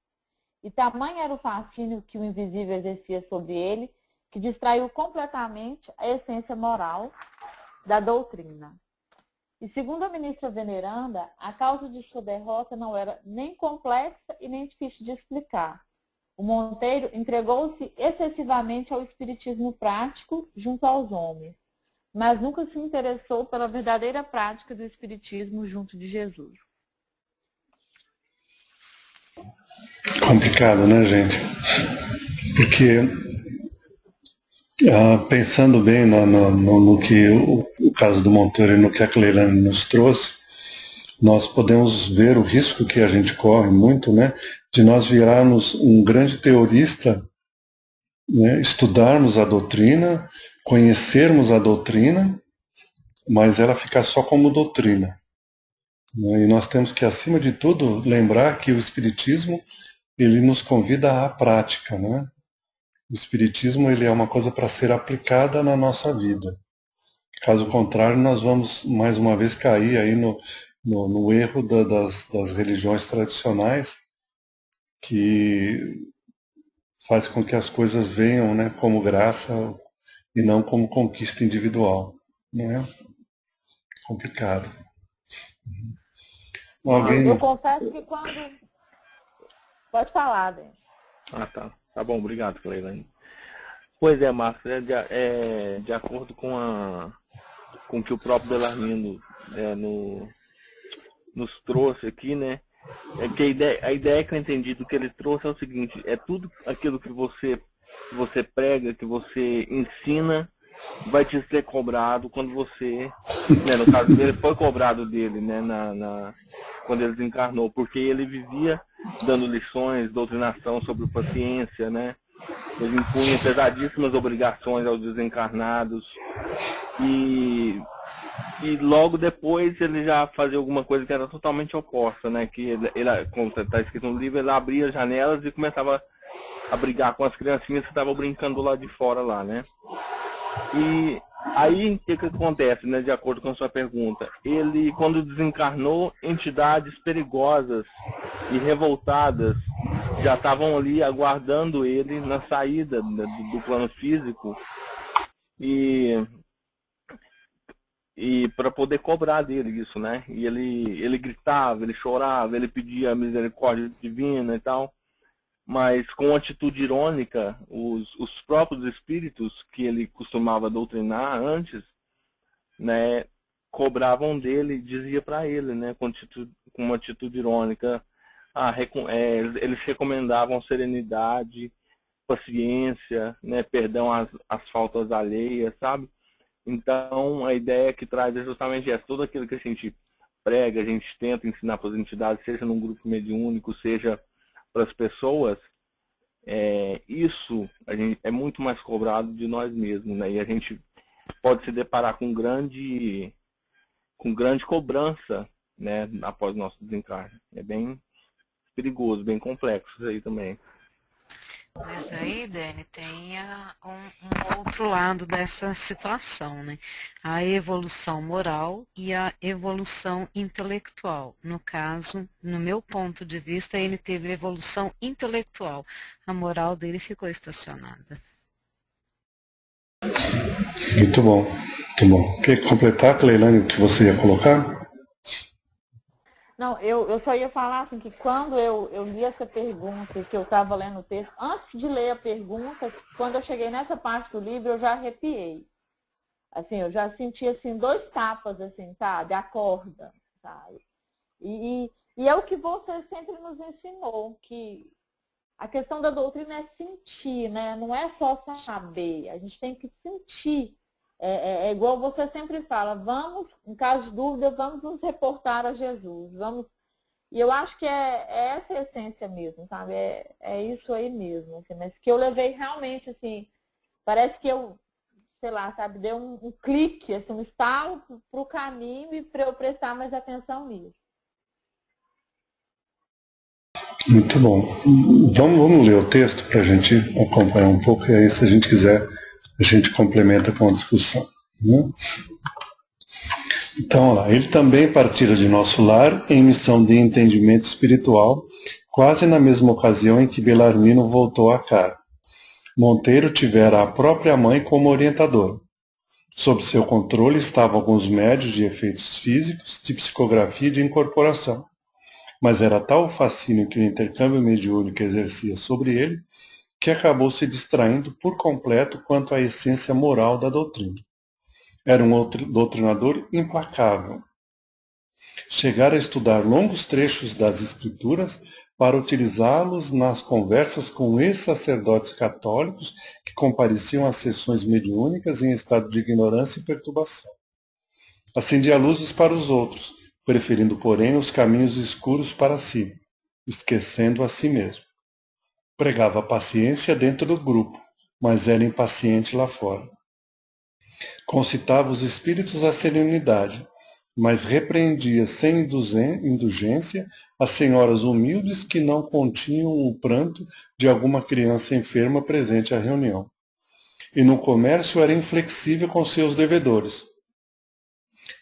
E tamanho era o fascínio que o invisível exercia sobre ele, que distraiu completamente a essência moral da doutrina. E segundo a ministra Veneranda, a causa de sua derrota não era nem complexa e nem difícil de explicar. O Monteiro entregou-se excessivamente ao espiritismo prático junto aos homens, mas nunca se interessou pela verdadeira prática do espiritismo junto de Jesus. Complicado, né, gente? Porque, pensando bem no que o caso do Monteiro e no que a Cleilane nos trouxe, nós podemos ver o risco que a gente corre muito, né, de nós virarmos um grande teorista, né, estudarmos a doutrina, conhecermos a doutrina, mas ela ficar só como doutrina. E nós temos que, acima de tudo, lembrar que o Espiritismo ele nos convida à prática, né? O Espiritismo ele é uma coisa para ser aplicada na nossa vida. Caso contrário, nós vamos mais uma vez cair aí no erro das religiões tradicionais, que faz com que as coisas venham, né, como graça e não como conquista individual. Não é? Complicado. Alguém... Eu confesso que quando... Pode falar, Dani. Ah, tá. Tá bom, obrigado, Cleilane. Pois é, Marcos, de acordo com o que o próprio Belarmino nos trouxe aqui, né? É que a ideia que eu entendi do que ele trouxe é o seguinte, é tudo aquilo que você prega, que você ensina, vai te ser cobrado quando você, né, no caso dele, foi cobrado dele, né, quando ele desencarnou, porque ele vivia dando lições, doutrinação sobre paciência, né? Ele impunha pesadíssimas obrigações aos desencarnados e logo depois ele já fazia alguma coisa que era totalmente oposta, né? Que ele como está escrito no livro, ele abria as janelas e começava a brigar com as criancinhas que estavam brincando lá de fora lá, né? E aí o que acontece, né? De acordo com a sua pergunta, ele quando desencarnou, entidades perigosas e revoltadas já estavam ali aguardando ele na saída do plano físico e para poder cobrar dele isso, né? E ele gritava, ele chorava, ele pedia a misericórdia divina e tal, mas com uma atitude irônica, os próprios espíritos que ele costumava doutrinar antes, né, cobravam dele, dizia para ele, né, com uma atitude irônica, eles recomendavam serenidade, paciência, né, perdão às faltas alheias, sabe? Então, a ideia que traz é justamente essa. Tudo aquilo que a gente prega, a gente tenta ensinar para as entidades, seja num grupo mediúnico, seja para as pessoas, isso é muito mais cobrado de nós mesmos, né? E a gente pode se deparar com grande cobrança, né, após o nosso desencarne. É bem perigoso, bem complexo isso aí também. Mas aí, Dani, tem um outro lado dessa situação, né? A evolução moral e a evolução intelectual. No caso, no meu ponto de vista, ele teve evolução intelectual. A moral dele ficou estacionada. Muito bom, muito bom. Quer completar, Cleilane, o que você ia colocar? Não, eu só ia falar assim, que quando eu li essa pergunta, que eu estava lendo o texto, antes de ler a pergunta, quando eu cheguei nessa parte do livro, eu já arrepiei. Assim, eu já senti assim, 2 tapas, assim, sabe? Acorda, sabe? E é o que você sempre nos ensinou, que a questão da doutrina é sentir, né? Não é só saber, a gente tem que sentir. É igual você sempre fala, vamos, em caso de dúvida, vamos nos reportar a Jesus. Vamos... E eu acho que é essa a essência mesmo, sabe? É isso aí mesmo. Assim, mas que eu levei realmente, assim, parece que eu, sei lá, sabe, deu um clique, assim, um estalo para o caminho e para eu prestar mais atenção nisso. Muito bom. Vamos ler o texto para a gente acompanhar um pouco, e aí, se a gente quiser, a gente complementa com a discussão. Né? Então, olha lá. Ele também partira de nosso lar em missão de entendimento espiritual, quase na mesma ocasião em que Belarmino voltou à Cara. Monteiro tivera a própria mãe como orientador. Sob seu controle estavam alguns médios de efeitos físicos, de psicografia e de incorporação. Mas era tal o fascínio que o intercâmbio mediúnico exercia sobre ele, que acabou se distraindo por completo quanto à essência moral da doutrina. Era um doutrinador implacável. Chegara a estudar longos trechos das Escrituras para utilizá-los nas conversas com ex-sacerdotes católicos que compareciam às sessões mediúnicas em estado de ignorância e perturbação. Acendia luzes para os outros, preferindo, porém, os caminhos escuros para si, esquecendo a si mesmo. Pregava paciência dentro do grupo, mas era impaciente lá fora. Concitava os espíritos à serenidade, mas repreendia sem indulgência as senhoras humildes que não continham o pranto de alguma criança enferma presente à reunião. E no comércio era inflexível com seus devedores.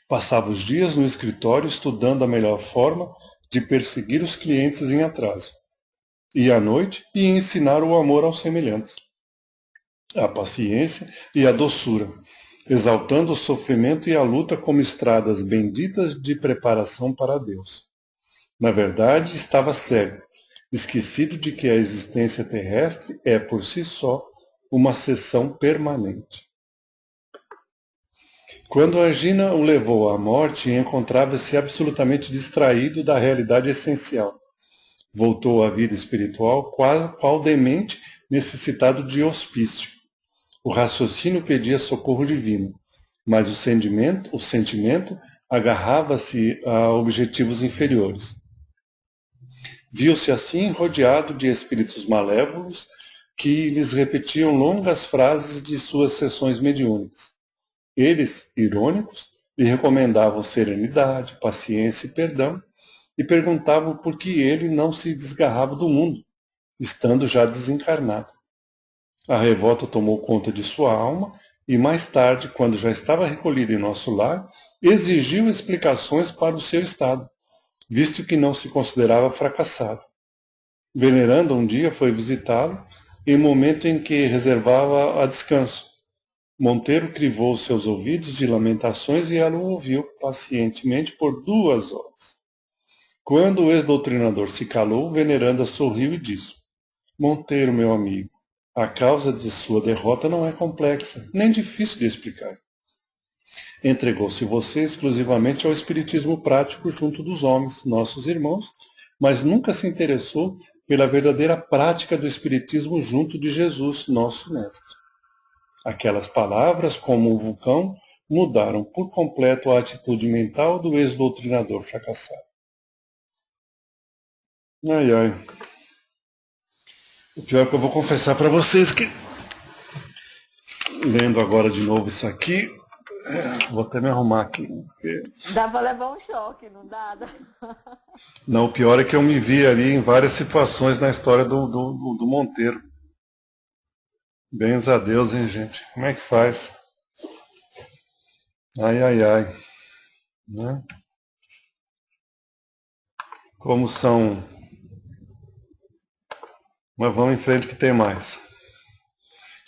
Passava os dias no escritório estudando a melhor forma de perseguir os clientes em atraso. E à noite ia ensinar o amor aos semelhantes, a paciência e a doçura, exaltando o sofrimento e a luta como estradas benditas de preparação para Deus. Na verdade, estava cego, esquecido de que a existência terrestre é, por si só, uma seção permanente. Quando a angina o levou à morte, encontrava-se absolutamente distraído da realidade essencial. Voltou à vida espiritual qual demente necessitado de hospício. O raciocínio pedia socorro divino, mas o sentimento agarrava-se a objetivos inferiores. Viu-se assim rodeado de espíritos malévolos que lhes repetiam longas frases de suas sessões mediúnicas. Eles, irônicos, lhe recomendavam serenidade, paciência e perdão, e perguntavam por que ele não se desgarrava do mundo, estando já desencarnado. A revolta tomou conta de sua alma e mais tarde, quando já estava recolhido em nosso lar, exigiu explicações para o seu estado, visto que não se considerava fracassado. Veneranda um dia foi visitá-lo, em momento em que reservava a descanso. Monteiro crivou seus ouvidos de lamentações e ela o ouviu pacientemente por 2 horas. Quando o ex-doutrinador se calou, Veneranda sorriu e disse: Monteiro, meu amigo, a causa de sua derrota não é complexa, nem difícil de explicar. Entregou-se você exclusivamente ao espiritismo prático junto dos homens, nossos irmãos, mas nunca se interessou pela verdadeira prática do espiritismo junto de Jesus, nosso mestre. Aquelas palavras, como um vulcão, mudaram por completo a atitude mental do ex-doutrinador fracassado. Ai, ai. O pior é que eu vou confessar para vocês que, lendo agora de novo isso aqui, vou até me arrumar aqui. Porque... Dá pra levar um choque, não dá? Não, o pior é que eu me vi ali em várias situações na história do Monteiro. Bens a Deus, hein, gente? Como é que faz? Ai, ai, ai. Né? Como são... Mas vamos em frente que tem mais.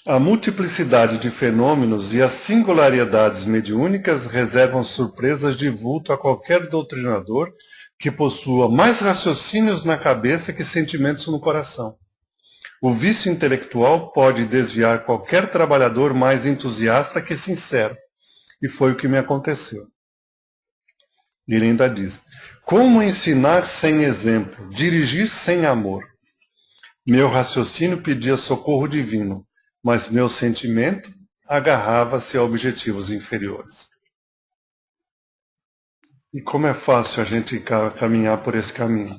A multiplicidade de fenômenos e as singularidades mediúnicas reservam surpresas de vulto a qualquer doutrinador que possua mais raciocínios na cabeça que sentimentos no coração. O vício intelectual pode desviar qualquer trabalhador mais entusiasta que sincero, e foi o que me aconteceu. Ele ainda diz: como ensinar sem exemplo, dirigir sem amor? Meu raciocínio pedia socorro divino, mas meu sentimento agarrava-se a objetivos inferiores. E como é fácil a gente caminhar por esse caminho.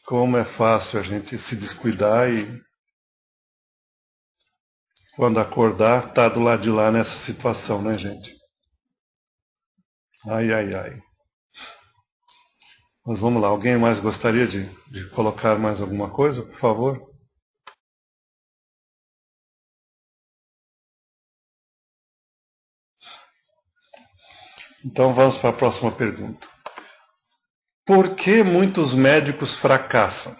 Como é fácil a gente se descuidar e, quando acordar, tá do lado de lá nessa situação, né, gente? Ai, ai, ai. Mas vamos lá, alguém mais gostaria de colocar mais alguma coisa, por favor? Então vamos para a próxima pergunta. Por que muitos médicos fracassam?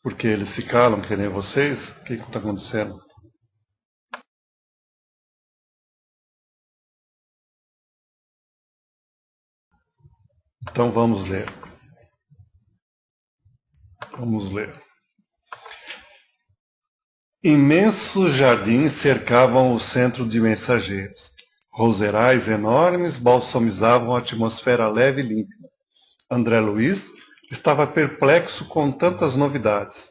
Porque eles se calam, que nem vocês? O que está acontecendo? Então vamos ler. Vamos ler. Imensos jardins cercavam o centro de Mensageiros. Roseirais enormes balsamizavam a atmosfera leve e límpida. André Luiz estava perplexo com tantas novidades.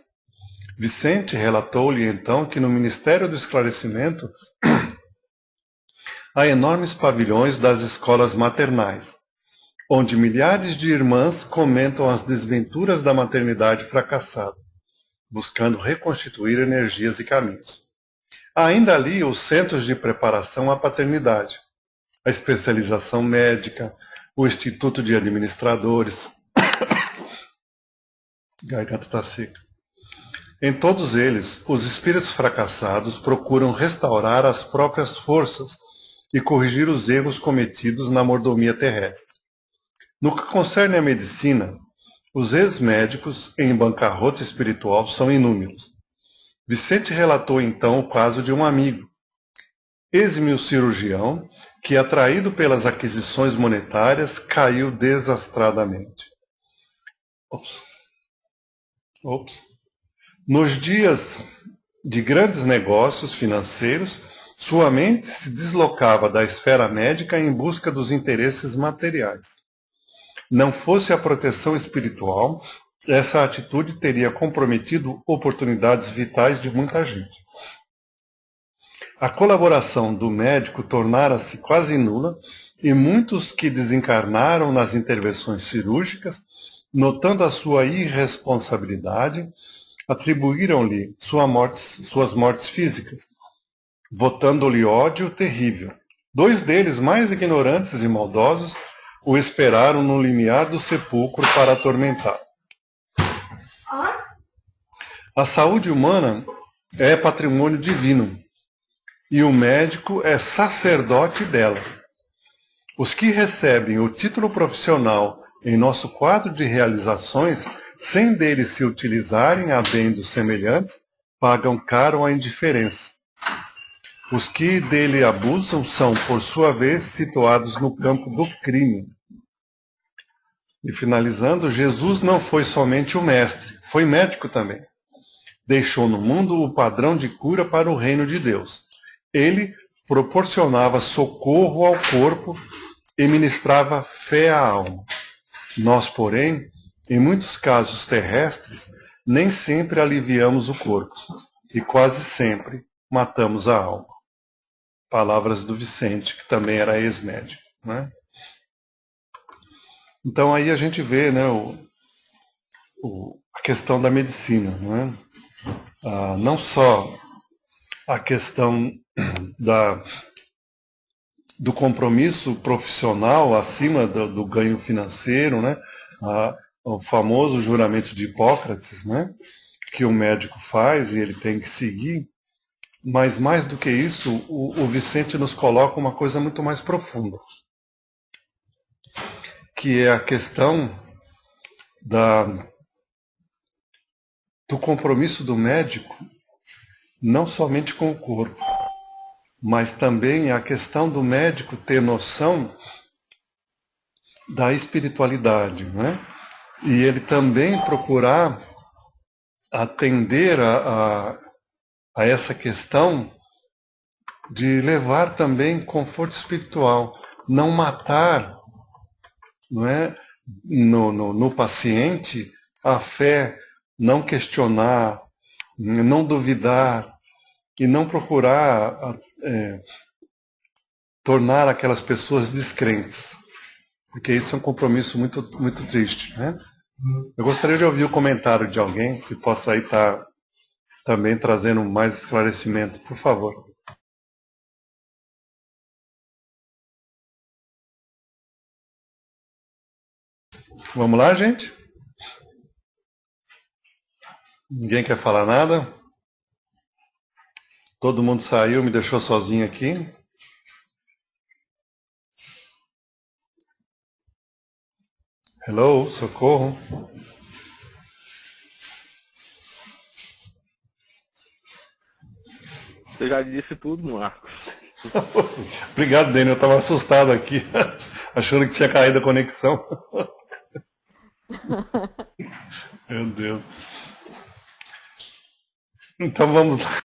Vicente relatou-lhe então que no Ministério do Esclarecimento há enormes pavilhões das escolas maternais, onde milhares de irmãs comentam as desventuras da maternidade fracassada, buscando reconstituir energias e caminhos. Há ainda ali os centros de preparação à paternidade, a especialização médica, o Instituto de Administradores. Garganta está seca. Em todos eles, os espíritos fracassados procuram restaurar as próprias forças e corrigir os erros cometidos na mordomia terrestre. No que concerne à medicina, os ex-médicos em bancarrota espiritual são inúmeros. Vicente relatou então o caso de um amigo, exímio cirurgião, que, atraído pelas aquisições monetárias, caiu desastradamente. Ops. Nos dias de grandes negócios financeiros, sua mente se deslocava da esfera médica em busca dos interesses materiais. Não fosse a proteção espiritual, essa atitude teria comprometido oportunidades vitais de muita gente. A colaboração do médico tornara-se quase nula e muitos que desencarnaram nas intervenções cirúrgicas, notando a sua irresponsabilidade, atribuíram-lhe suas mortes físicas, votando-lhe ódio terrível. 2 deles, mais ignorantes e maldosos, o esperaram no limiar do sepulcro para atormentar. A saúde humana é patrimônio divino, e o médico é sacerdote dela. Os que recebem o título profissional em nosso quadro de realizações, sem dele se utilizarem a bem dos semelhantes, pagam caro a indiferença. Os que dele abusam são, por sua vez, situados no campo do crime. E finalizando, Jesus não foi somente o mestre, foi médico também. Deixou no mundo o padrão de cura para o reino de Deus. Ele proporcionava socorro ao corpo e ministrava fé à alma. Nós, porém, em muitos casos terrestres, nem sempre aliviamos o corpo e quase sempre matamos a alma. Palavras do Vicente, que também era ex-médico, né? Então aí a gente vê, né, a questão da medicina, não é? Não só a questão do compromisso profissional acima do ganho financeiro, né? O famoso juramento de Hipócrates, né? Que o médico faz e ele tem que seguir. Mas mais do que isso, o Vicente nos coloca uma coisa muito mais profunda, que é a questão do compromisso do médico, não somente com o corpo, mas também a questão do médico ter noção da espiritualidade, né? E ele também procurar atender a essa questão de levar também conforto espiritual, não matar, não é, no paciente a fé, não questionar, não duvidar e não procurar tornar aquelas pessoas descrentes, porque isso é um compromisso muito, muito triste, né? Eu gostaria de ouvir o comentário de alguém que possa aí estar também trazendo mais esclarecimento, por favor. Vamos lá, gente? Ninguém quer falar nada? Todo mundo saiu, me deixou sozinho aqui. Hello, socorro. Você já disse tudo, Marcos. Obrigado, Daniel. Eu estava assustado aqui, achando que tinha caído a conexão. Meu Deus. Então vamos lá.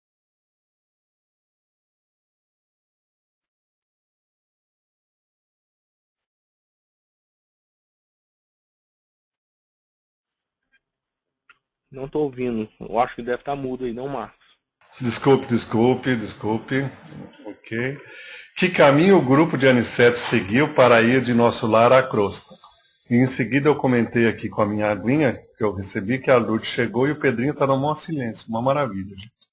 Não estou ouvindo. Eu acho que deve estar mudo aí, não, Marcos. Desculpe. Ok. Que caminho o grupo de Aniceto seguiu para ir de nosso lar à crosta? E em seguida eu comentei aqui com a minha aguinha que eu recebi que a Lourdes chegou e o Pedrinho está no maior silêncio. Uma maravilha, gente.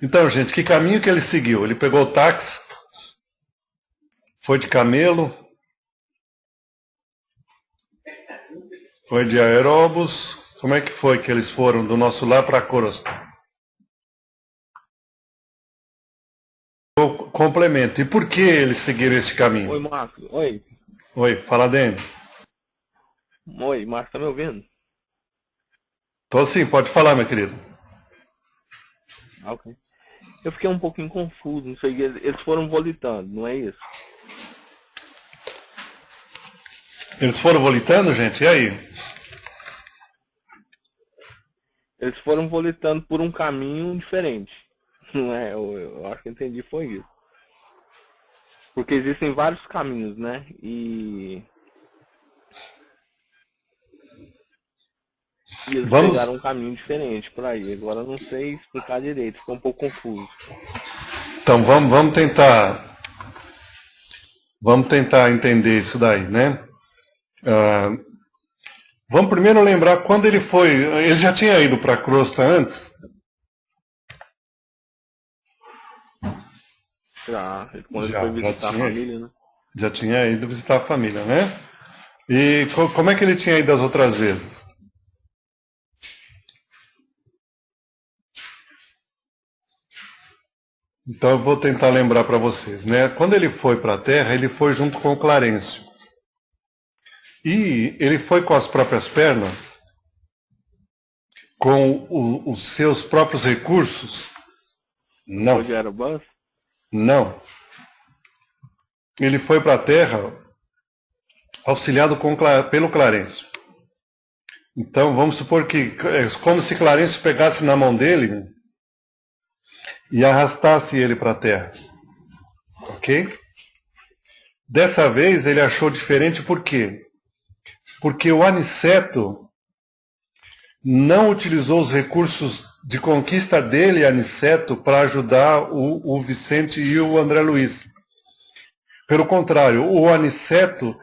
Então, gente, que caminho que ele seguiu? Ele pegou o táxi, foi de camelo, foi de aeróbus. Como é que foi que eles foram do nosso lar para a crosta? Eu complemento. E por que eles seguiram esse caminho? Oi, Marcos. Oi. Oi, fala, Dani. Oi, Márcio, tá me ouvindo? Tô sim, pode falar, meu querido. Ah, ok. Eu fiquei um pouquinho confuso, não sei, eles foram volitando, não é isso? Eles foram volitando, gente? E aí? Eles foram volitando por um caminho diferente. Não é? Eu acho que entendi foi isso. Porque existem vários caminhos, né? E eles pegaram um caminho diferente por aí. Agora eu não sei explicar direito, ficou um pouco confuso. Então vamos tentar entender isso daí, né? Vamos primeiro lembrar quando ele foi. Ele já tinha ido para a crosta antes? Já, quando ele foi visitar a família, né? Já tinha ido visitar a família, né? E como é que ele tinha ido as outras vezes? Então eu vou tentar lembrar para vocês, né? Quando ele foi para a Terra, ele foi junto com o Clarencio. E ele foi com as próprias pernas, com os seus próprios recursos? Não. Foi de Aerobus? Não. Ele foi para a Terra auxiliado pelo Clarencio. Então vamos supor que é como se Clarencio pegasse na mão dele e arrastasse ele para a Terra. Ok? Dessa vez ele achou diferente por quê? Porque o Aniceto não utilizou os recursos de conquista dele, Aniceto, para ajudar o Vicente e o André Luiz. Pelo contrário, o Aniceto,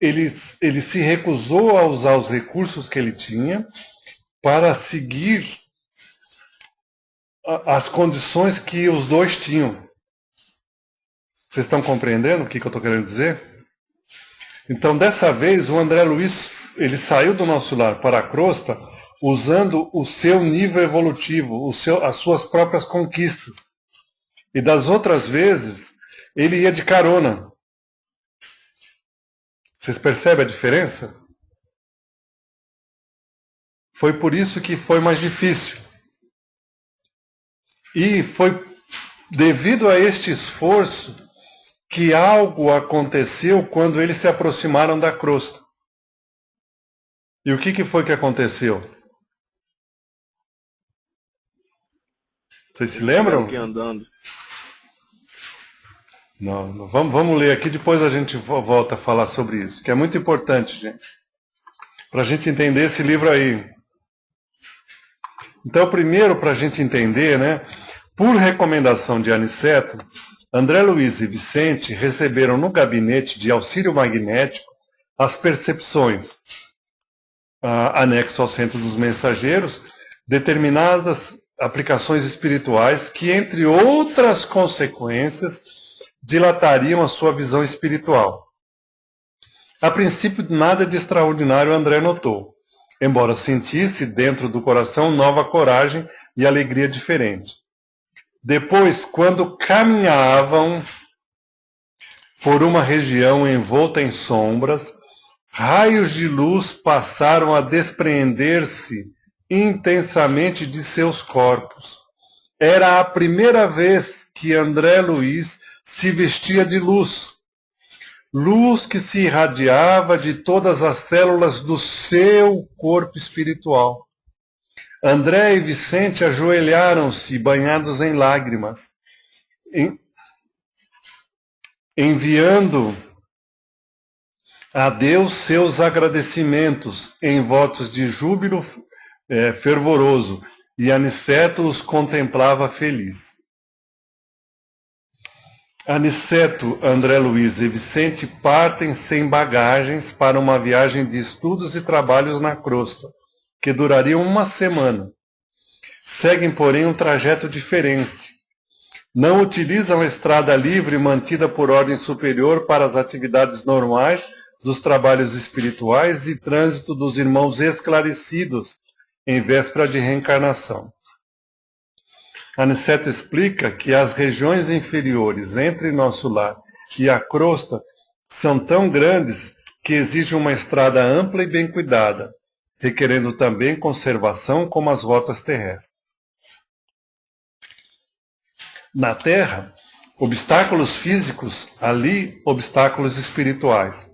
ele se recusou a usar os recursos que ele tinha para seguir as condições que os dois tinham. Vocês estão compreendendo o que eu estou querendo dizer? Então, dessa vez, o André Luiz, ele saiu do nosso lar para a crosta usando o seu nível evolutivo, as suas próprias conquistas. E das outras vezes, ele ia de carona. Vocês percebem a diferença? Foi por isso que foi mais difícil. E foi devido a este esforço que algo aconteceu quando eles se aproximaram da crosta. E o que foi que aconteceu? Vocês se lembram? Andando. Não, vamos ler aqui, depois a gente volta a falar sobre isso, que é muito importante, gente, para a gente entender esse livro aí. Então, primeiro, para a gente entender, né, por recomendação de Aniceto, André Luiz e Vicente receberam no gabinete de auxílio magnético as percepções, anexo ao centro dos mensageiros, determinadas aplicações espirituais que, entre outras consequências, dilatariam a sua visão espiritual. A princípio, nada de extraordinário André notou, embora sentisse dentro do coração nova coragem e alegria diferente. Depois, quando caminhavam por uma região envolta em sombras, raios de luz passaram a despreender-se intensamente de seus corpos. Era a primeira vez que André Luiz se vestia de luz. Luz que se irradiava de todas as células do seu corpo espiritual. André e Vicente ajoelharam-se, banhados em lágrimas, enviando a Deus seus agradecimentos em votos de júbilo fervoroso, e Aniceto os contemplava feliz. Aniceto, André Luiz e Vicente partem sem bagagens para uma viagem de estudos e trabalhos na crosta, que duraria uma semana. Seguem, porém, um trajeto diferente. Não utilizam a estrada livre mantida por ordem superior para as atividades normais dos trabalhos espirituais e trânsito dos irmãos esclarecidos em véspera de reencarnação. Aniceto explica que as regiões inferiores entre nosso lar e a crosta são tão grandes que exige uma estrada ampla e bem cuidada, requerendo também conservação como as rotas terrestres. Na Terra, obstáculos físicos, ali obstáculos espirituais.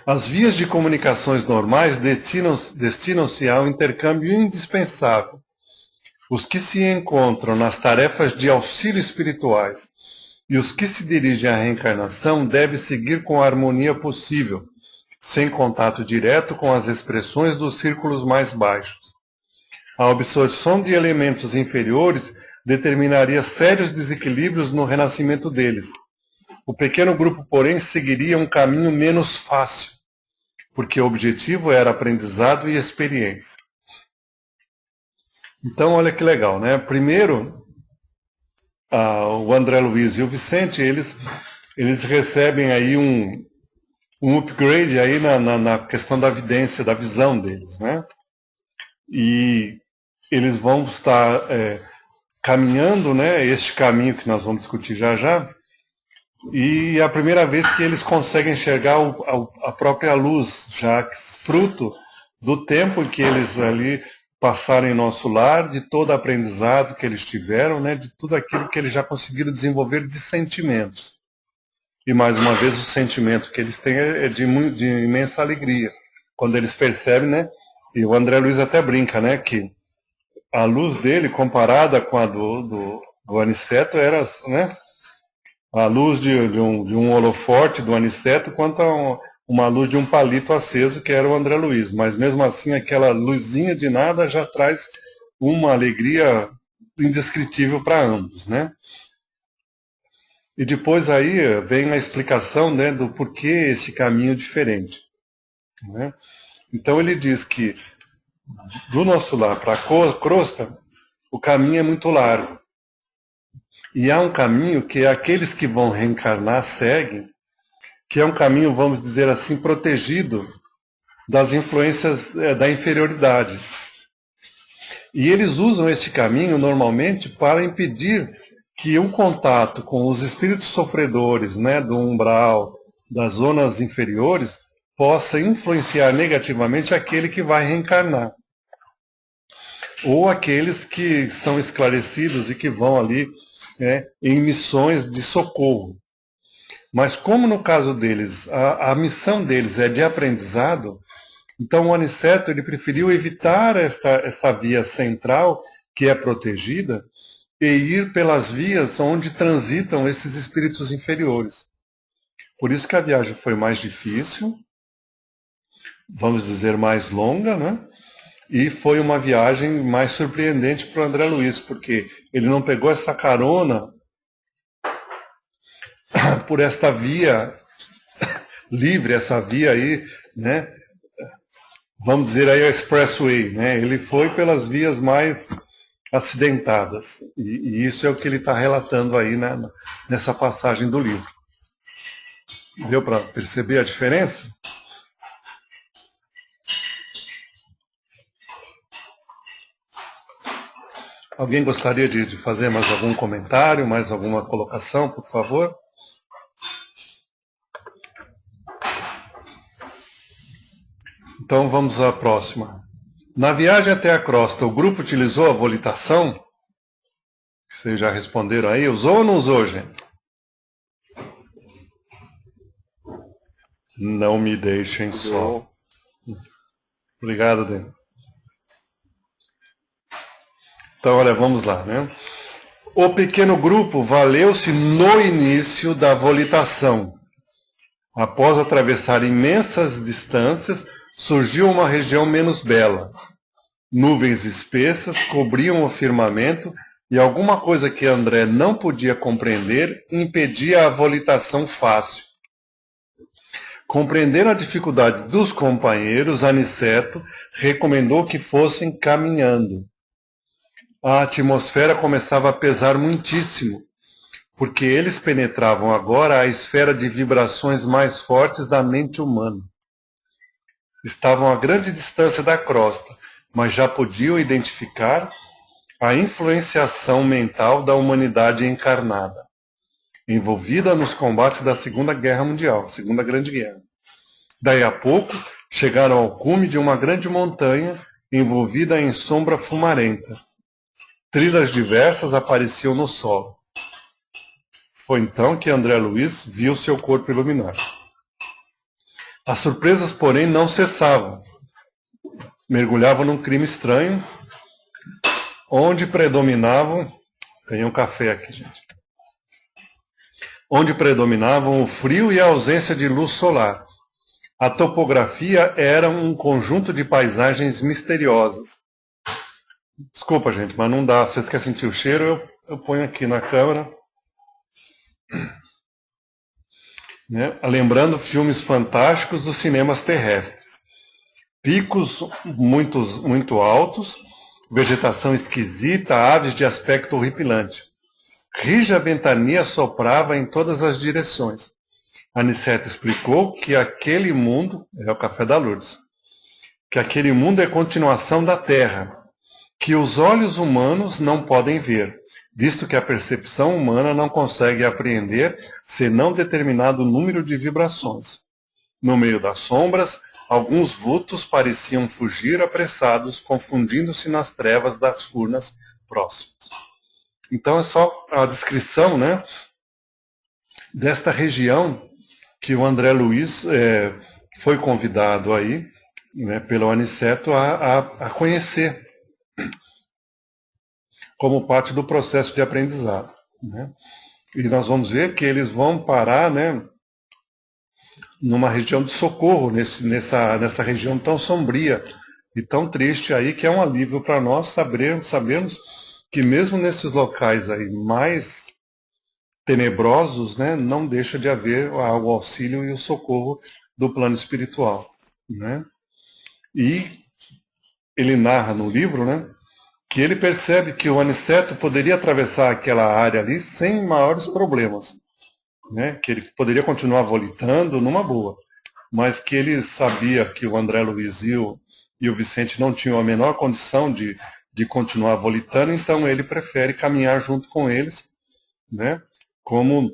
As vias de comunicações normais destinam-se ao intercâmbio indispensável. Os que se encontram nas tarefas de auxílio espirituais e os que se dirigem à reencarnação devem seguir com a harmonia possível, sem contato direto com as expressões dos círculos mais baixos. A absorção de elementos inferiores determinaria sérios desequilíbrios no renascimento deles. O pequeno grupo, porém, seguiria um caminho menos fácil, porque o objetivo era aprendizado e experiência. Então, olha que legal, né? Primeiro, o André Luiz e o Vicente, eles recebem aí um upgrade aí na questão da vidência, da visão deles, né? E eles vão estar caminhando, né, este caminho que nós vamos discutir já já, e é a primeira vez que eles conseguem enxergar a própria luz, já fruto do tempo em que eles ali passaram em nosso lar, de todo aprendizado que eles tiveram, né, de tudo aquilo que eles já conseguiram desenvolver de sentimentos. E mais uma vez o sentimento que eles têm é de imensa alegria, quando eles percebem, né, e o André Luiz até brinca, né, que a luz dele, comparada com a do Aniceto, era, né, a luz de um holoforte do Aniceto, quanto a uma luz de um palito aceso, que era o André Luiz. Mas mesmo assim, aquela luzinha de nada já traz uma alegria indescritível para ambos, né? E depois aí vem a explicação, né, do porquê esse caminho diferente, né? Então ele diz que do nosso lar para a crosta, o caminho é muito largo. E há um caminho que aqueles que vão reencarnar seguem, que é um caminho, vamos dizer assim, protegido das influências da inferioridade. E eles usam este caminho normalmente para impedir que um contato com os espíritos sofredores, né, do umbral, das zonas inferiores, possa influenciar negativamente aquele que vai reencarnar. Ou aqueles que são esclarecidos e que vão ali, né, em missões de socorro. Mas como no caso deles, a missão deles é de aprendizado, então o Aniceto ele preferiu evitar essa via central, que é protegida, e ir pelas vias onde transitam esses espíritos inferiores. Por isso que a viagem foi mais difícil, vamos dizer mais longa, né? E foi uma viagem mais surpreendente para o André Luiz, porque ele não pegou essa carona por esta via livre, essa via aí, né? Vamos dizer aí a expressway, né? Ele foi pelas vias mais acidentadas. E isso é o que ele está relatando aí, né, nessa passagem do livro. Deu para perceber a diferença? Alguém gostaria de fazer mais algum comentário, mais alguma colocação, por favor? Então vamos à próxima. Na viagem até a crosta, o grupo utilizou a volitação? Vocês já responderam aí? Usou ou não usou, gente? Não me deixem só. Obrigado, Dani. Então, olha, vamos lá, né? O pequeno grupo valeu-se no início da volitação. Após atravessar imensas distâncias, surgiu uma região menos bela. Nuvens espessas cobriam o firmamento e alguma coisa que André não podia compreender impedia a volitação fácil. Compreendendo a dificuldade dos companheiros, Aniceto recomendou que fossem caminhando. A atmosfera começava a pesar muitíssimo, porque eles penetravam agora a esfera de vibrações mais fortes da mente humana. Estavam a grande distância da crosta, mas já podiam identificar a influenciação mental da humanidade encarnada, envolvida nos combates da Segunda Guerra Mundial, Segunda Grande Guerra. Daí a pouco, chegaram ao cume de uma grande montanha, envolvida em sombra fumarenta. Trilhas diversas apareciam no solo. Foi então que André Luiz viu seu corpo iluminar. As surpresas, porém, não cessavam. Mergulhava num crime estranho, onde predominavam... Tem um café aqui, gente. Onde predominavam o frio e a ausência de luz solar. A topografia era um conjunto de paisagens misteriosas. Desculpa, gente, mas não dá. Vocês querem sentir o cheiro? Eu ponho aqui na câmera. Né? Lembrando filmes fantásticos dos cinemas terrestres. Picos muito altos, vegetação esquisita, aves de aspecto horripilante. Rija ventania soprava em todas as direções. Aniceto explicou que aquele mundo, é o Café da Lourdes, que aquele mundo é continuação da Terra, que os olhos humanos não podem ver, visto que a percepção humana não consegue apreender senão determinado número de vibrações. No meio das sombras, alguns vultos pareciam fugir apressados, confundindo-se nas trevas das furnas próximas. Então é só a descrição, né, desta região que o André Luiz foi convidado aí, né, pelo Aniceto a conhecer como parte do processo de aprendizado. Né? E nós vamos ver que eles vão parar, né, numa região de socorro, nessa região tão sombria e tão triste aí, que é um alívio para nós sabermos que mesmo nesses locais aí mais tenebrosos, né, não deixa de haver o auxílio e o socorro do plano espiritual. Né? E ele narra no livro, né, que ele percebe que o Aniceto poderia atravessar aquela área ali sem maiores problemas. Né, que ele poderia continuar volitando numa boa, mas que ele sabia que o André Luiz e o Vicente não tinham a menor condição de continuar volitando, então ele prefere caminhar junto com eles, né, como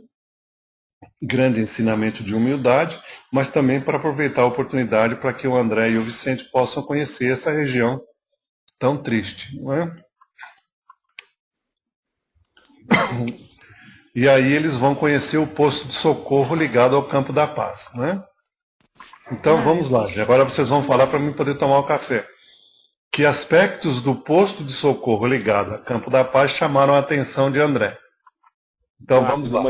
grande ensinamento de humildade, mas também para aproveitar a oportunidade para que o André e o Vicente possam conhecer essa região tão triste. Não é? E aí eles vão conhecer o posto de socorro ligado ao Campo da Paz. Né? Então vamos lá, agora vocês vão falar para mim poder tomar o café. Que aspectos do posto de socorro ligado ao Campo da Paz chamaram a atenção de André? Então vamos lá.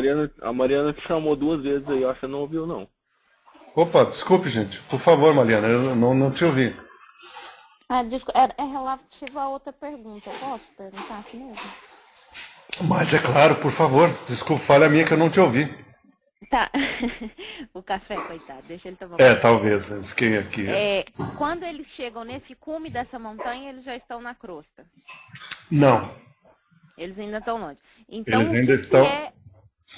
A Mariana te chamou 2 vezes aí, eu acho que não ouviu não. Opa, desculpe, gente. Por favor, Mariana, eu não te ouvi. É relativo a outra pergunta. Posso perguntar aqui mesmo? Mas é claro, por favor. Desculpe, falha minha que eu não te ouvi. Tá. O café, coitado, deixa ele tomar. Talvez, eu fiquei aqui. Quando eles chegam nesse cume dessa montanha, eles já estão na crosta? Não. Eles ainda estão longe. Então, eles ainda estão... é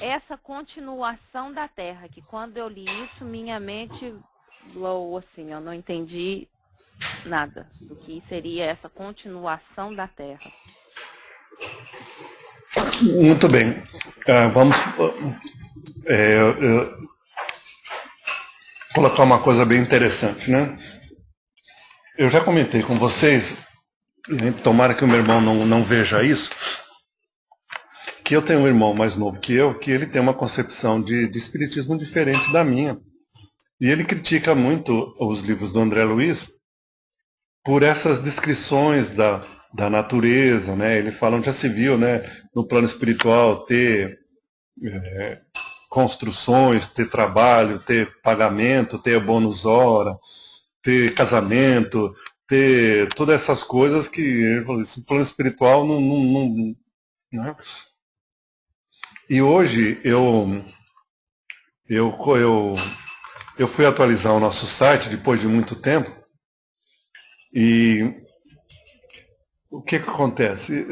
essa continuação da Terra, que quando eu li isso, minha mente blow, assim, eu não entendi nada do que seria essa continuação da Terra. Muito bem. Vamos colocar uma coisa bem interessante, né? Eu já comentei com vocês, e tomara que o meu irmão não veja isso, que eu tenho um irmão mais novo que eu, que ele tem uma concepção de espiritismo diferente da minha. E ele critica muito os livros do André Luiz por essas descrições da natureza, né? Ele fala onde já se viu, né, no plano espiritual ter construções, ter trabalho, ter pagamento, ter bônus hora, ter casamento, ter todas essas coisas que ele falou, esse plano espiritual não né? E hoje eu fui atualizar o nosso site depois de muito tempo e o que acontece?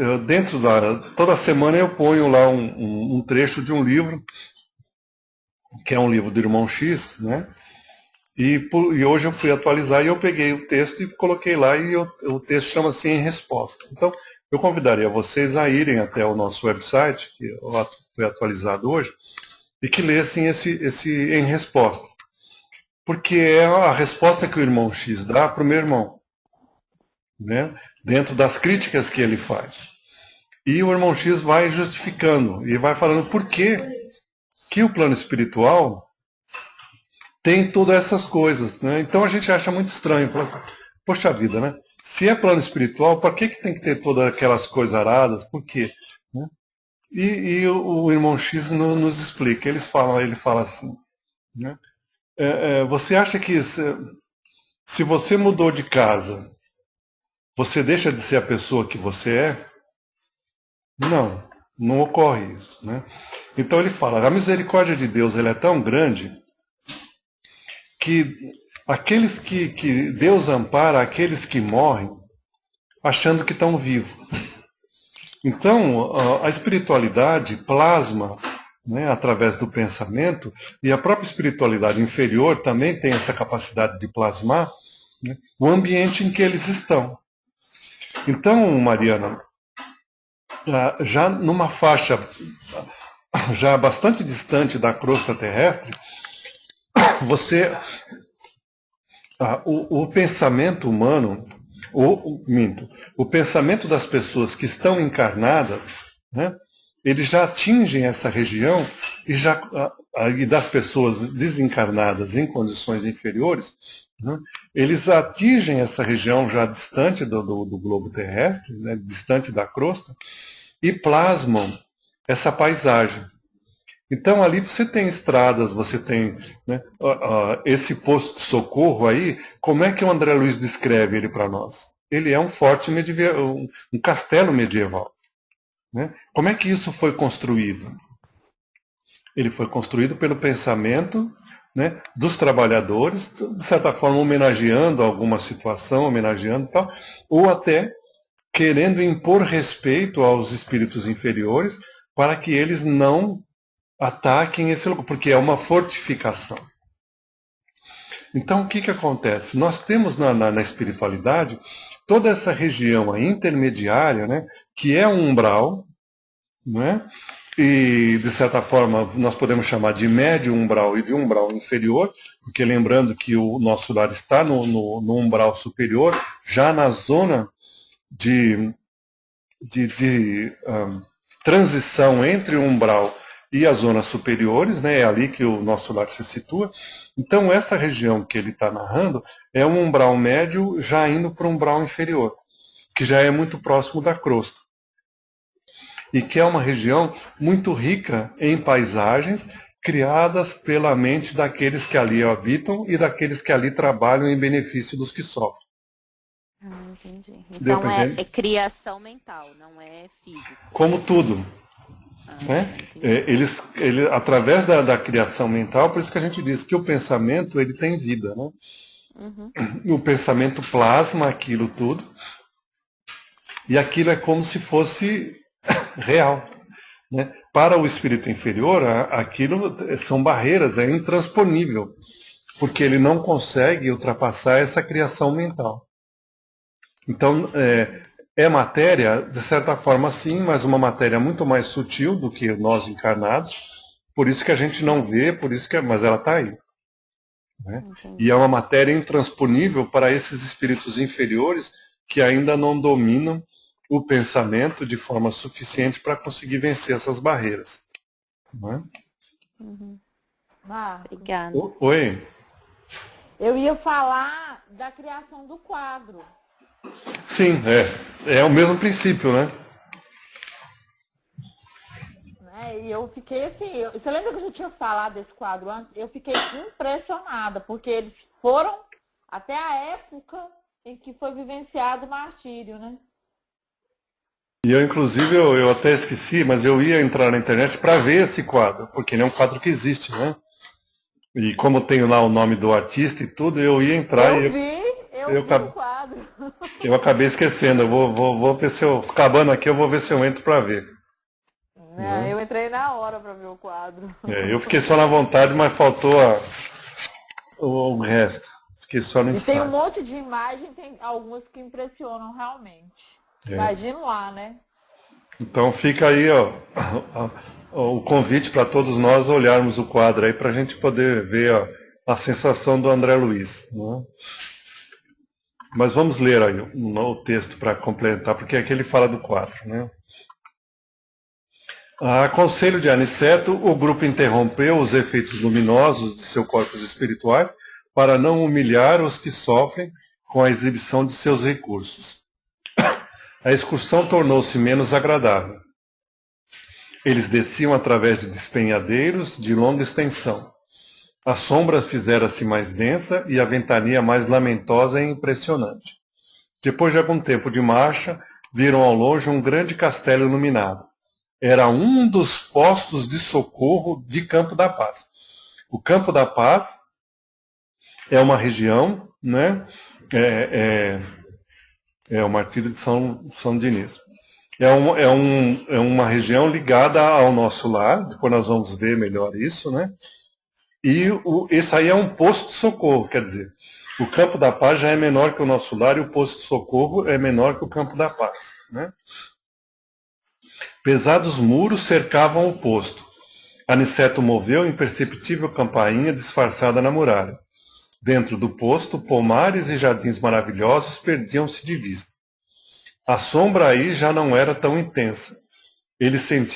Toda semana eu ponho lá um trecho de um livro, que é um livro do Irmão X, né? E hoje eu fui atualizar e eu peguei o texto e coloquei lá e o texto chama-se Em Resposta. Então, eu convidaria vocês a irem até o nosso website, que foi atualizado hoje, e que lessem esse Em Resposta. porque é a resposta que o irmão X dá para o meu irmão, né? Dentro das críticas que ele faz. E o irmão X vai justificando e vai falando por que o plano espiritual tem todas essas coisas, né? Então a gente acha muito estranho, fala assim, poxa vida, né? Se é plano espiritual, por que tem que ter todas aquelas coisas aradas? Por quê? Né? E o irmão X nos explica, ele fala assim, né? Você acha que se você mudou de casa, você deixa de ser a pessoa que você é? Não, não ocorre isso, né? Então ele fala, a misericórdia de Deus ela é tão grande que aqueles que Deus ampara, aqueles que morrem, achando que estão vivos. Então, a espiritualidade plasma, né, através do pensamento, e a própria espiritualidade inferior também tem essa capacidade de plasmar, né, o ambiente em que eles estão. Então, Mariana, já numa faixa já bastante distante da crosta terrestre, o pensamento humano, o pensamento das pessoas que estão encarnadas, né, eles já atingem essa região e das pessoas desencarnadas em condições inferiores, né, eles atingem essa região já distante do globo terrestre, né, distante da crosta, e plasmam essa paisagem. Então ali você tem estradas, você tem, né, esse posto de socorro aí, como é que o André Luiz descreve ele para nós? Ele é um forte medieval, um castelo medieval. Né? Como é que isso foi construído? Ele foi construído pelo pensamento, né, dos trabalhadores, de certa forma homenageando alguma situação, homenageando e tal, ou até querendo impor respeito aos espíritos inferiores para que eles não ataquem esse lugar, porque é uma fortificação. Então, o que acontece? Nós temos na espiritualidade toda essa região intermediária, né, que é um umbral, né, e, de certa forma, nós podemos chamar de médio umbral e de umbral inferior, porque lembrando que o nosso lar está no umbral superior, já na zona de transição entre o umbral e as zonas superiores, né, é ali que o nosso lar se situa. Então, essa região que ele está narrando é um umbral médio já indo para um umbral inferior, que já é muito próximo da crosta. E que é uma região muito rica em paisagens criadas pela mente daqueles que ali habitam e daqueles que ali trabalham em benefício dos que sofrem. Entendi. Então é criação mental, não é físico. Como tudo. Né? Através da criação mental, por isso que a gente diz que o pensamento ele tem vida. Né? Uhum. O pensamento plasma aquilo tudo e aquilo é como se fosse real. Né? Para o espírito inferior, aquilo são barreiras, é intransponível, porque ele não consegue ultrapassar essa criação mental. Então, é matéria, de certa forma sim, mas uma matéria muito mais sutil do que nós encarnados, por isso que a gente não vê, mas ela está aí. Né? E é uma matéria intransponível para esses espíritos inferiores que ainda não dominam o pensamento de forma suficiente para conseguir vencer essas barreiras. Né? Uhum. Obrigada. Oi? Eu ia falar da criação do quadro. Sim, é o mesmo princípio, né? E eu fiquei assim, você lembra que eu já tinha falado desse quadro antes? Eu fiquei impressionada, porque eles foram até a época em que foi vivenciado o martírio, né? E eu, inclusive, eu até esqueci, mas eu ia entrar na internet para ver esse quadro, porque ele é um quadro que existe, né? E como tem lá o nome do artista e tudo, eu ia entrar eu vi o quadro. Eu acabei esquecendo, eu vou ver se eu, acabando aqui, eu vou ver se eu entro para ver. Eu entrei na hora para ver o quadro. Eu fiquei só na vontade, mas faltou o resto. Fiquei só no ensaio. E tem um monte de imagem, tem algumas que impressionam realmente. Imagino lá, né? Então fica aí o convite para todos nós olharmos o quadro aí para a gente poder ver a sensação do André Luiz. Né? Mas vamos ler aí o texto para complementar, porque aqui ele fala do quadro. Né? A conselho de Aniceto, o grupo interrompeu os efeitos luminosos de seus corpos espirituais para não humilhar os que sofrem com a exibição de seus recursos. A excursão tornou-se menos agradável. Eles desciam através de despenhadeiros de longa extensão. A sombra fizera-se mais densa e a ventania mais lamentosa e impressionante. Depois de algum tempo de marcha, viram ao longe um grande castelo iluminado. Era um dos postos de socorro de Campo da Paz. O Campo da Paz é uma região, né? É o martírio de São Diniz. É uma região ligada ao nosso lar, depois nós vamos ver melhor isso, né? E esse aí é um posto de socorro, quer dizer, o Campo da Paz já é menor que o nosso lar e o posto de socorro é menor que o Campo da Paz, né? Pesados muros cercavam o posto. Aniceto moveu imperceptível campainha disfarçada na muralha. Dentro do posto, pomares e jardins maravilhosos perdiam-se de vista. A sombra aí já não era tão intensa. Eles se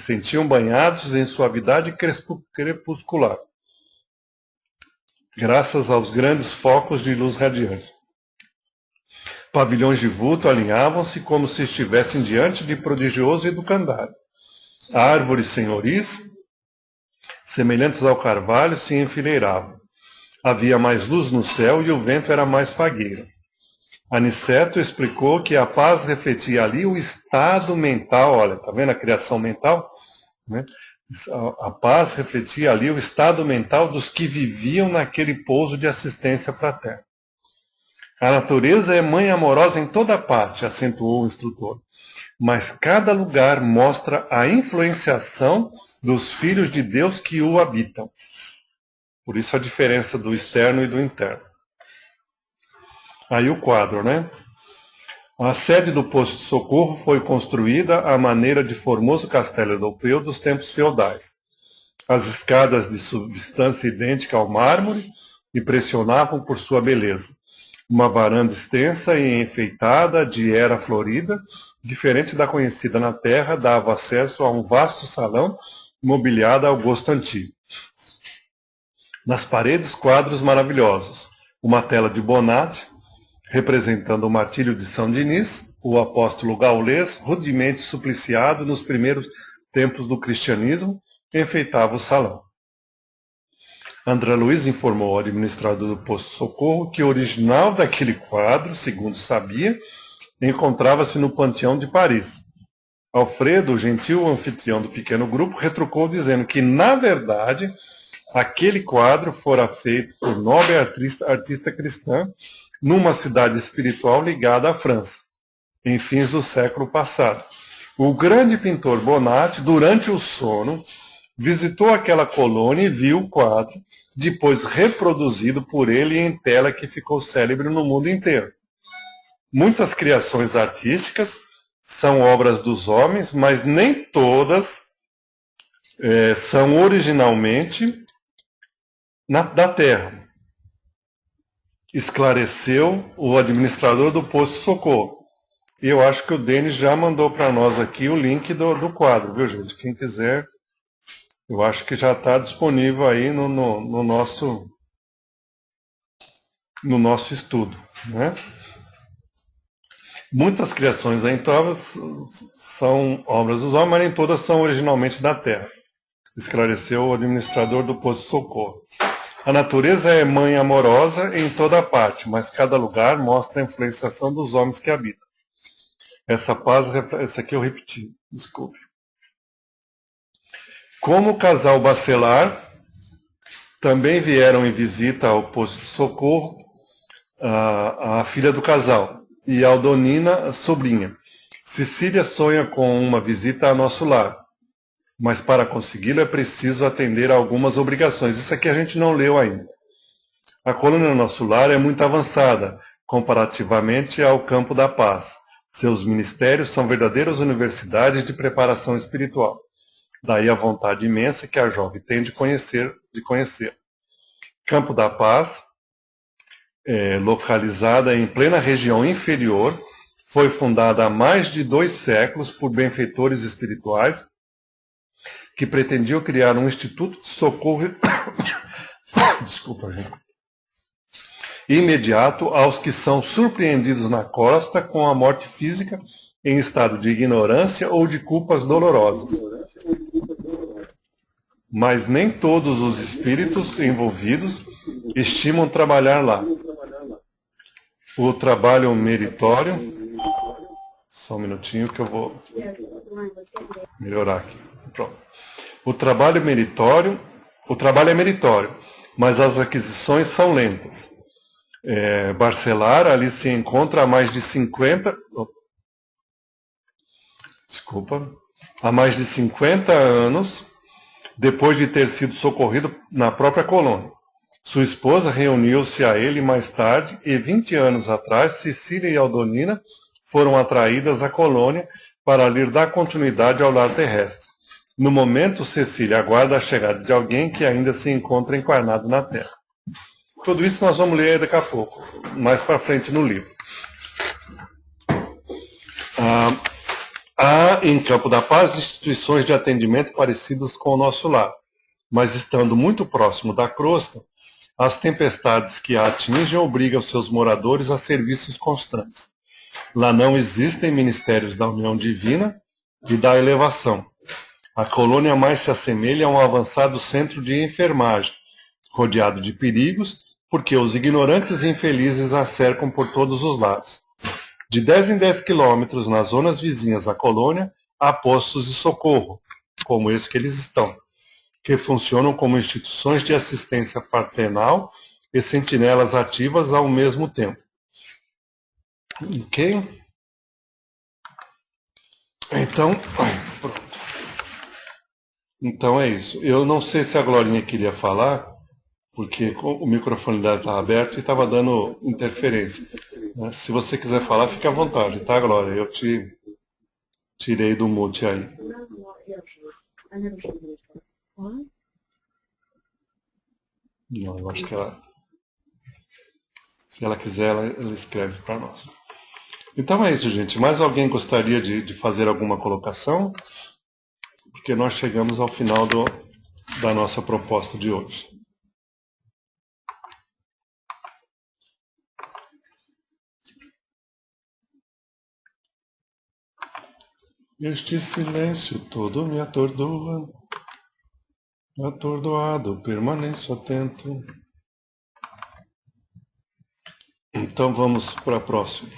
sentiam banhados em suavidade crepuscular, graças aos grandes focos de luz radiante. Pavilhões de vulto alinhavam-se como se estivessem diante de prodigioso educandário. Árvores senhoris, semelhantes ao carvalho, se enfileiravam. Havia mais luz no céu e o vento era mais fagueiro. Aniceto explicou que a paz refletia ali o estado mental, olha, está vendo a criação mental? Né? A paz refletia ali o estado mental dos que viviam naquele pouso de assistência fraterna. A natureza é mãe amorosa em toda parte, acentuou o instrutor, mas cada lugar mostra a influenciação dos filhos de Deus que o habitam. Por isso a diferença do externo e do interno. Aí o quadro, né? A sede do posto de socorro foi construída à maneira de formoso castelo europeu dos tempos feudais. As escadas de substância idêntica ao mármore impressionavam por sua beleza. Uma varanda extensa e enfeitada de era florida, diferente da conhecida na terra, dava acesso a um vasto salão mobiliado ao gosto antigo. Nas paredes, quadros maravilhosos. Uma tela de Bonatti, representando o martírio de São Diniz, o apóstolo gaulês, rudemente supliciado nos primeiros tempos do cristianismo, enfeitava o salão. André Luiz informou ao administrador do posto de socorro que o original daquele quadro, segundo sabia, encontrava-se no Panteão de Paris. Alfredo, o gentil anfitrião do pequeno grupo, retrucou dizendo que, na verdade, aquele quadro fora feito por nobre artista cristã numa cidade espiritual ligada à França, em fins do século passado. O grande pintor Bonatti, durante o sono, visitou aquela colônia e viu o quadro, depois reproduzido por ele em tela que ficou célebre no mundo inteiro. Muitas criações artísticas são obras dos homens, mas nem todas são originalmente da terra. Esclareceu o administrador do posto de socorro. E eu acho que o Denis já mandou para nós aqui o link do quadro, viu, gente? Quem quiser, eu acho que já está disponível aí no nosso estudo, né? Muitas criações aí são obras dos homens, mas nem todas são originalmente da terra. Esclareceu o administrador do posto de socorro. A natureza é mãe amorosa em toda parte, mas cada lugar mostra a influenciação dos homens que habitam. Essa aqui eu repeti, desculpe. Como o casal Bacelar, também vieram em visita ao posto de socorro a filha do casal e Aldonina, a sobrinha. Cecília sonha com uma visita a nosso lar. Mas para consegui-lo é preciso atender a algumas obrigações. Isso aqui a gente não leu ainda. A colônia do nosso lar é muito avançada, comparativamente ao Campo da Paz. Seus ministérios são verdadeiras universidades de preparação espiritual. Daí a vontade imensa que a jovem tem de conhecer. Campo da Paz, localizada em plena região inferior, foi fundada há mais de 2 séculos por benfeitores espirituais que pretendiam criar um instituto de socorro desculpa, gente, imediato aos que são surpreendidos na costa com a morte física em estado de ignorância ou de culpas dolorosas. Mas nem todos os espíritos envolvidos estimam trabalhar lá. O trabalho meritório... Só um minutinho que eu vou melhorar aqui. Pronto. O trabalho é meritório, mas as aquisições são lentas. Barcelar, ali se encontra há mais de 50... há mais de 50 anos, depois de ter sido socorrido na própria colônia. Sua esposa reuniu-se a ele mais tarde e 20 anos atrás, Cecília e Aldonina foram atraídas à colônia para lhe dar continuidade ao lar terrestre. No momento, Cecília aguarda a chegada de alguém que ainda se encontra encarnado na Terra. Tudo isso nós vamos ler daqui a pouco, mais para frente no livro. Há em Campo da Paz instituições de atendimento parecidas com o nosso lar, mas estando muito próximo da crosta, as tempestades que a atingem obrigam seus moradores a serviços constantes. Lá não existem ministérios da união divina e da elevação. A colônia mais se assemelha a um avançado centro de enfermagem, rodeado de perigos, porque os ignorantes e infelizes a cercam por todos os lados. De 10 em 10 quilômetros, nas zonas vizinhas à colônia, há postos de socorro, como esse que eles estão, que funcionam como instituições de assistência fraternal e sentinelas ativas ao mesmo tempo. Ok? Então, pronto. Então é isso. Eu não sei se a Glorinha queria falar, porque o microfone dela estava aberto e estava dando interferência. Se você quiser falar, fique à vontade, tá, Glória? Eu te tirei do mute aí. Não, eu acho que ela... Se ela quiser, ela escreve para nós. Então é isso, gente. Mais alguém gostaria de fazer alguma colocação? Porque nós chegamos ao final da nossa proposta de hoje. Este silêncio todo me atordoa, atordoado permaneço atento. Então vamos para a próxima.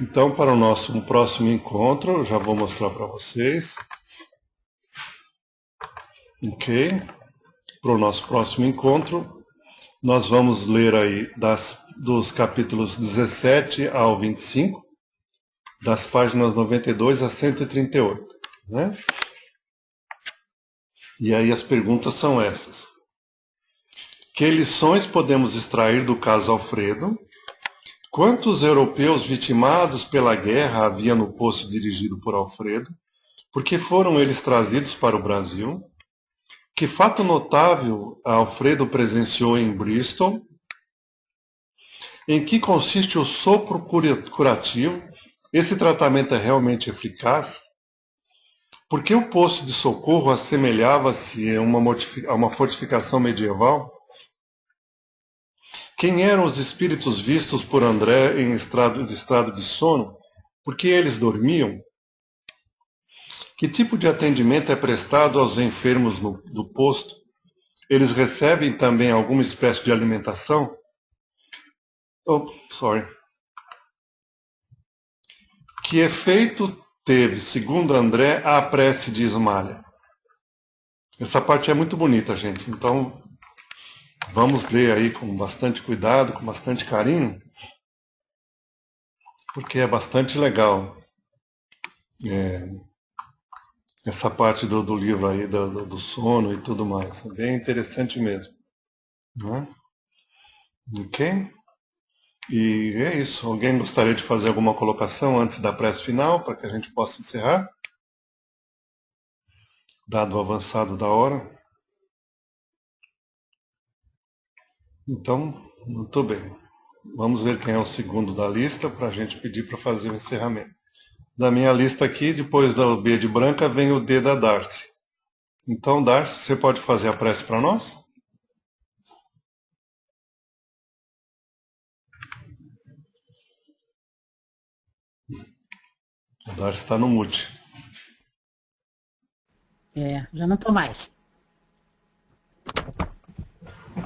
Então, para o nosso próximo encontro, eu já vou mostrar para vocês. Ok? Para o nosso próximo encontro, nós vamos ler aí dos capítulos 17 ao 25, das páginas 92 a 138. Né? E aí as perguntas são essas. Que lições podemos extrair do caso Alfredo? Quantos europeus vitimados pela guerra havia no posto dirigido por Alfredo? Por que foram eles trazidos para o Brasil? Que fato notável Alfredo presenciou em Bristol? Em que consiste o sopro curativo? Esse tratamento é realmente eficaz? Por que o posto de socorro assemelhava-se a uma fortificação medieval? Quem eram os espíritos vistos por André em estado de sono? Por que eles dormiam? Que tipo de atendimento é prestado aos enfermos do posto? Eles recebem também alguma espécie de alimentação? Que efeito teve, segundo André, a prece de Ismalha? Essa parte é muito bonita, gente. Então, vamos ler aí com bastante cuidado, com bastante carinho, porque é bastante legal essa parte do livro aí, do sono e tudo mais. É bem interessante mesmo. Né? Ok? E é isso. Alguém gostaria de fazer alguma colocação antes da prece final, para que a gente possa encerrar? Dado o avançado da hora. Então, muito bem. Vamos ver quem é o segundo da lista, para a gente pedir para fazer o encerramento. Da minha lista aqui, depois da B de branca, vem o D da Darcy. Então, Darcy, você pode fazer a prece para nós? A Darcy está no mute. Já não estou mais.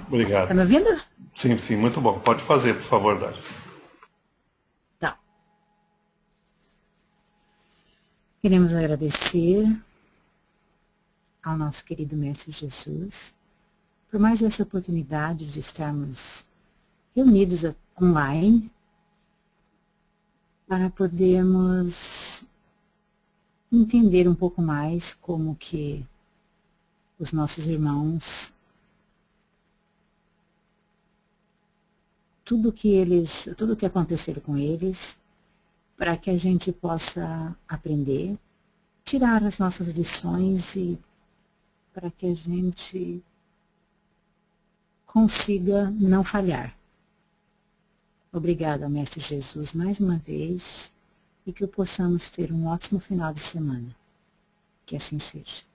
Obrigado. Está me ouvindo? Sim, sim, muito bom. Pode fazer, por favor, Darcy. Tá. Queremos agradecer ao nosso querido Mestre Jesus por mais essa oportunidade de estarmos reunidos online para podermos entender um pouco mais como que os nossos irmãos, tudo que aconteceu com eles, para que a gente possa aprender, tirar as nossas lições e para que a gente consiga não falhar. Obrigada, Mestre Jesus, mais uma vez, e que possamos ter um ótimo final de semana. Que assim seja.